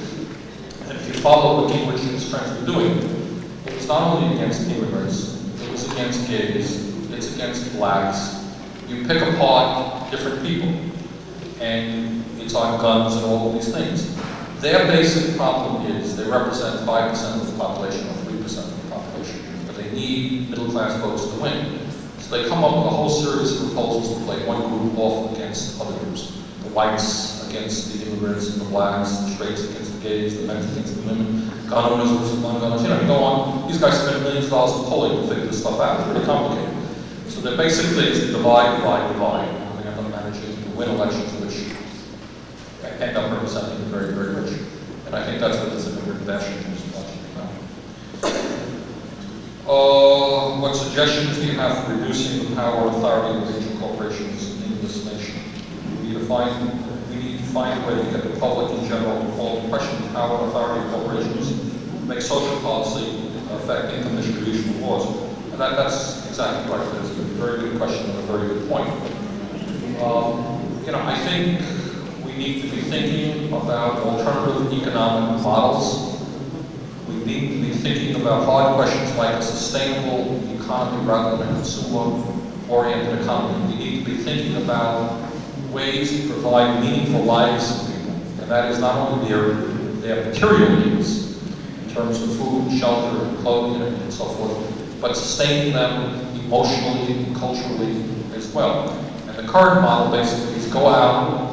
And if you follow what Gingrich and his friends were doing, it was not only against immigrants, it was against gays, it's against blacks. You pick apart different people, and it's on guns and all of these things. Their basic problem is they represent 5% of the population or 3% of the population, but they need middle-class votes to win. So they come up with a whole series of proposals to play one group off against other groups. The whites against the immigrants and the blacks, the straights against the gays, the men against the women, gun owners versus gun owners. You go on. these guys spend millions of dollars in polling to figure this stuff out. It's pretty complicated. So they're basically is divide, divide, divide. And they end up managing to win elections which end up representing the very, very rich. And I think that's what this intervention is about. What suggestions do you have for reducing the power and authority of major corporations in this nation? We need to find a way to get the public in general to call the question of power and authority of corporations, make social policy, affect income distribution laws. And that's exactly right. It's a very good question and a very good point. I think we need to be thinking about alternative economic models. We need to be thinking about hard questions like a sustainable economy rather than a consumer-oriented economy. We need to be thinking about ways to provide meaningful lives to people. And that is not only their material needs, in terms of food, shelter, clothing, and so forth, but sustaining them emotionally and culturally as well. And the current model basically is go out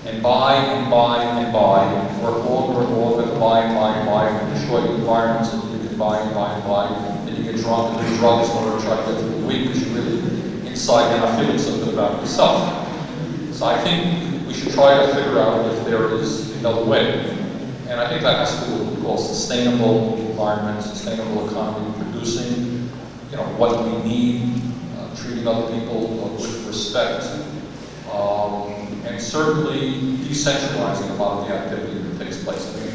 and buy and buy and buy, and work longer and longer to buy and buy, and destroy the environments that you can buy and buy and buy, and you get drunk and do drugs in order to try to get through the week because you really, inside, you're not feeling so good about yourself. So I think we should try to figure out if there is another way. And I think that has to do with what we call sustainable environment, sustainable economy, producing, what we need, treating other people with respect, and certainly decentralizing a lot of the activity that takes place. I mean,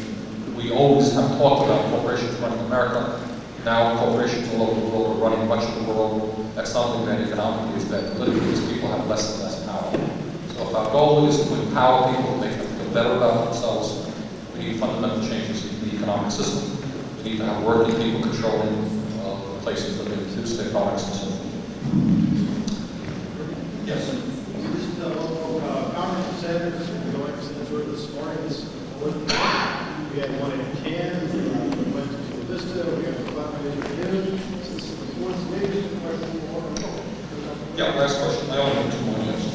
we always have talked about corporations running America. Now corporations all over the world are running much of the world. That's not only bad economically, it's bad politically, because people have less and less power. So if our goal is to empower people, to make them feel better about themselves, we need fundamental changes in the economic system. We need to have working people controlling the places that they produce their products and so forth. Yes? Just a local conference centers, going through this morning, we had one in Cannes, we went to Chula Vista, we have a collaboration here. Since the fourth stage, Yeah, last question. I only have 2 more minutes.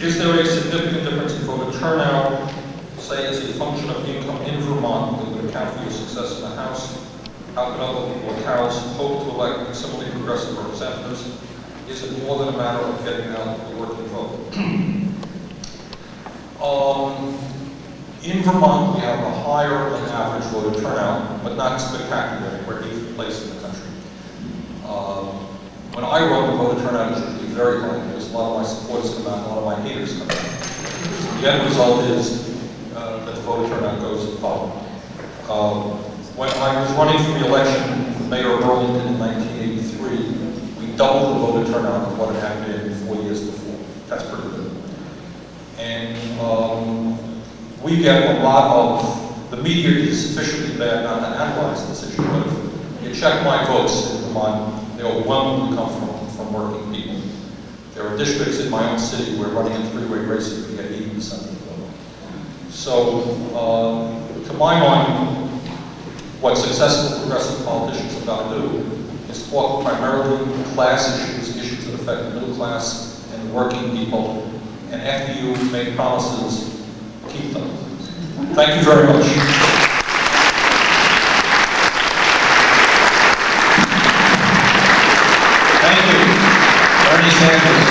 Is there a significant difference in voter turnout, say as a function of income in Vermont that would account for your success in the House? How can other locales hope to elect similarly progressive representatives? Is it more than a matter of getting out the working vote? In Vermont, we have a higher than average voter turnout, but not spectacular. We're 8th place in the country. When I run, the voter turnout is usually very high because a lot of my supporters come out, a lot of my haters come out. The end result is that the voter turnout goes up. When I was running for re-election for mayor of Burlington in 1983, we doubled the voter turnout of what it had been 4 years before. That's pretty good. And we get a lot of, the media is sufficiently bad not to analyze this issue, but if you check my votes in Vermont, they overwhelmingly come from working people. There are districts in my own city where running in three-way races we get 80% of the vote. So, to my mind, what successful progressive politicians have got to do is talk primarily class issues, issues that affect the middle class and working people, and after you make promises, keep them. Thank you very much. Thank you, Bernie Sanders.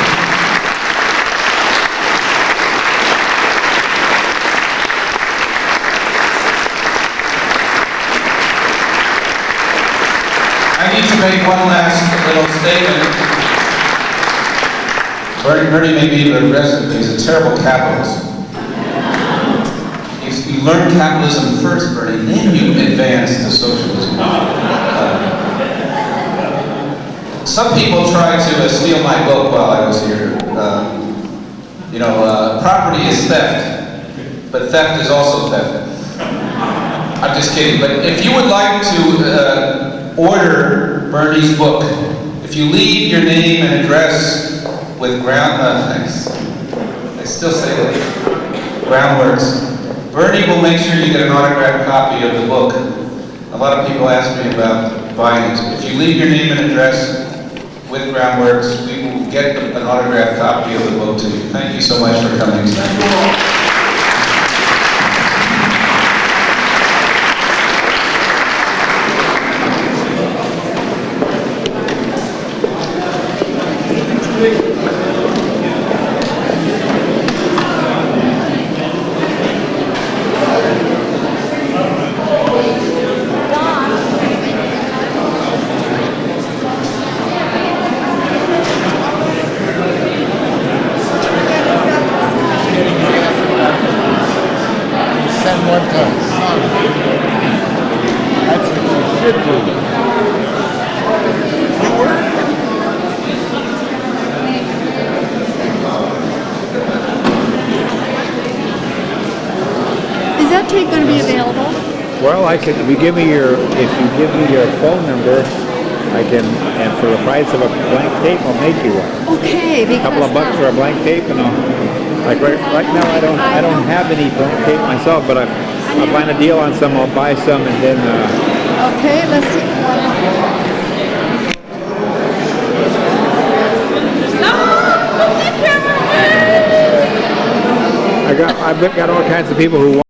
I need to make one last little statement. Bernie may be aggressive, but he's a terrible capitalist. You learn capitalism first, Bernie, then you advance to socialism. Some people tried to steal my book while I was here. Property is theft, but theft is also theft. I'm just kidding, but if you would like to order Bernie's book, if you leave your name and address with I still say that, Groundworks, Bernie will make sure you get an autographed copy of the book. A lot of people ask me about buying it. If you leave your name and address with Groundworks, we will get an autographed copy of the book to you. Thank you so much for coming tonight. Send one to son. That's what you should do. Is that tape going to be available? Well, I can, if you give me your phone number, I can, and for the price of a blank tape, I'll make you one. Okay, because Couple of bucks for a blank tape, and like right now, I don't have any blank tape myself, but I'll find a deal on some, I'll buy some, and then, Okay, let's see. I've got all kinds of people who want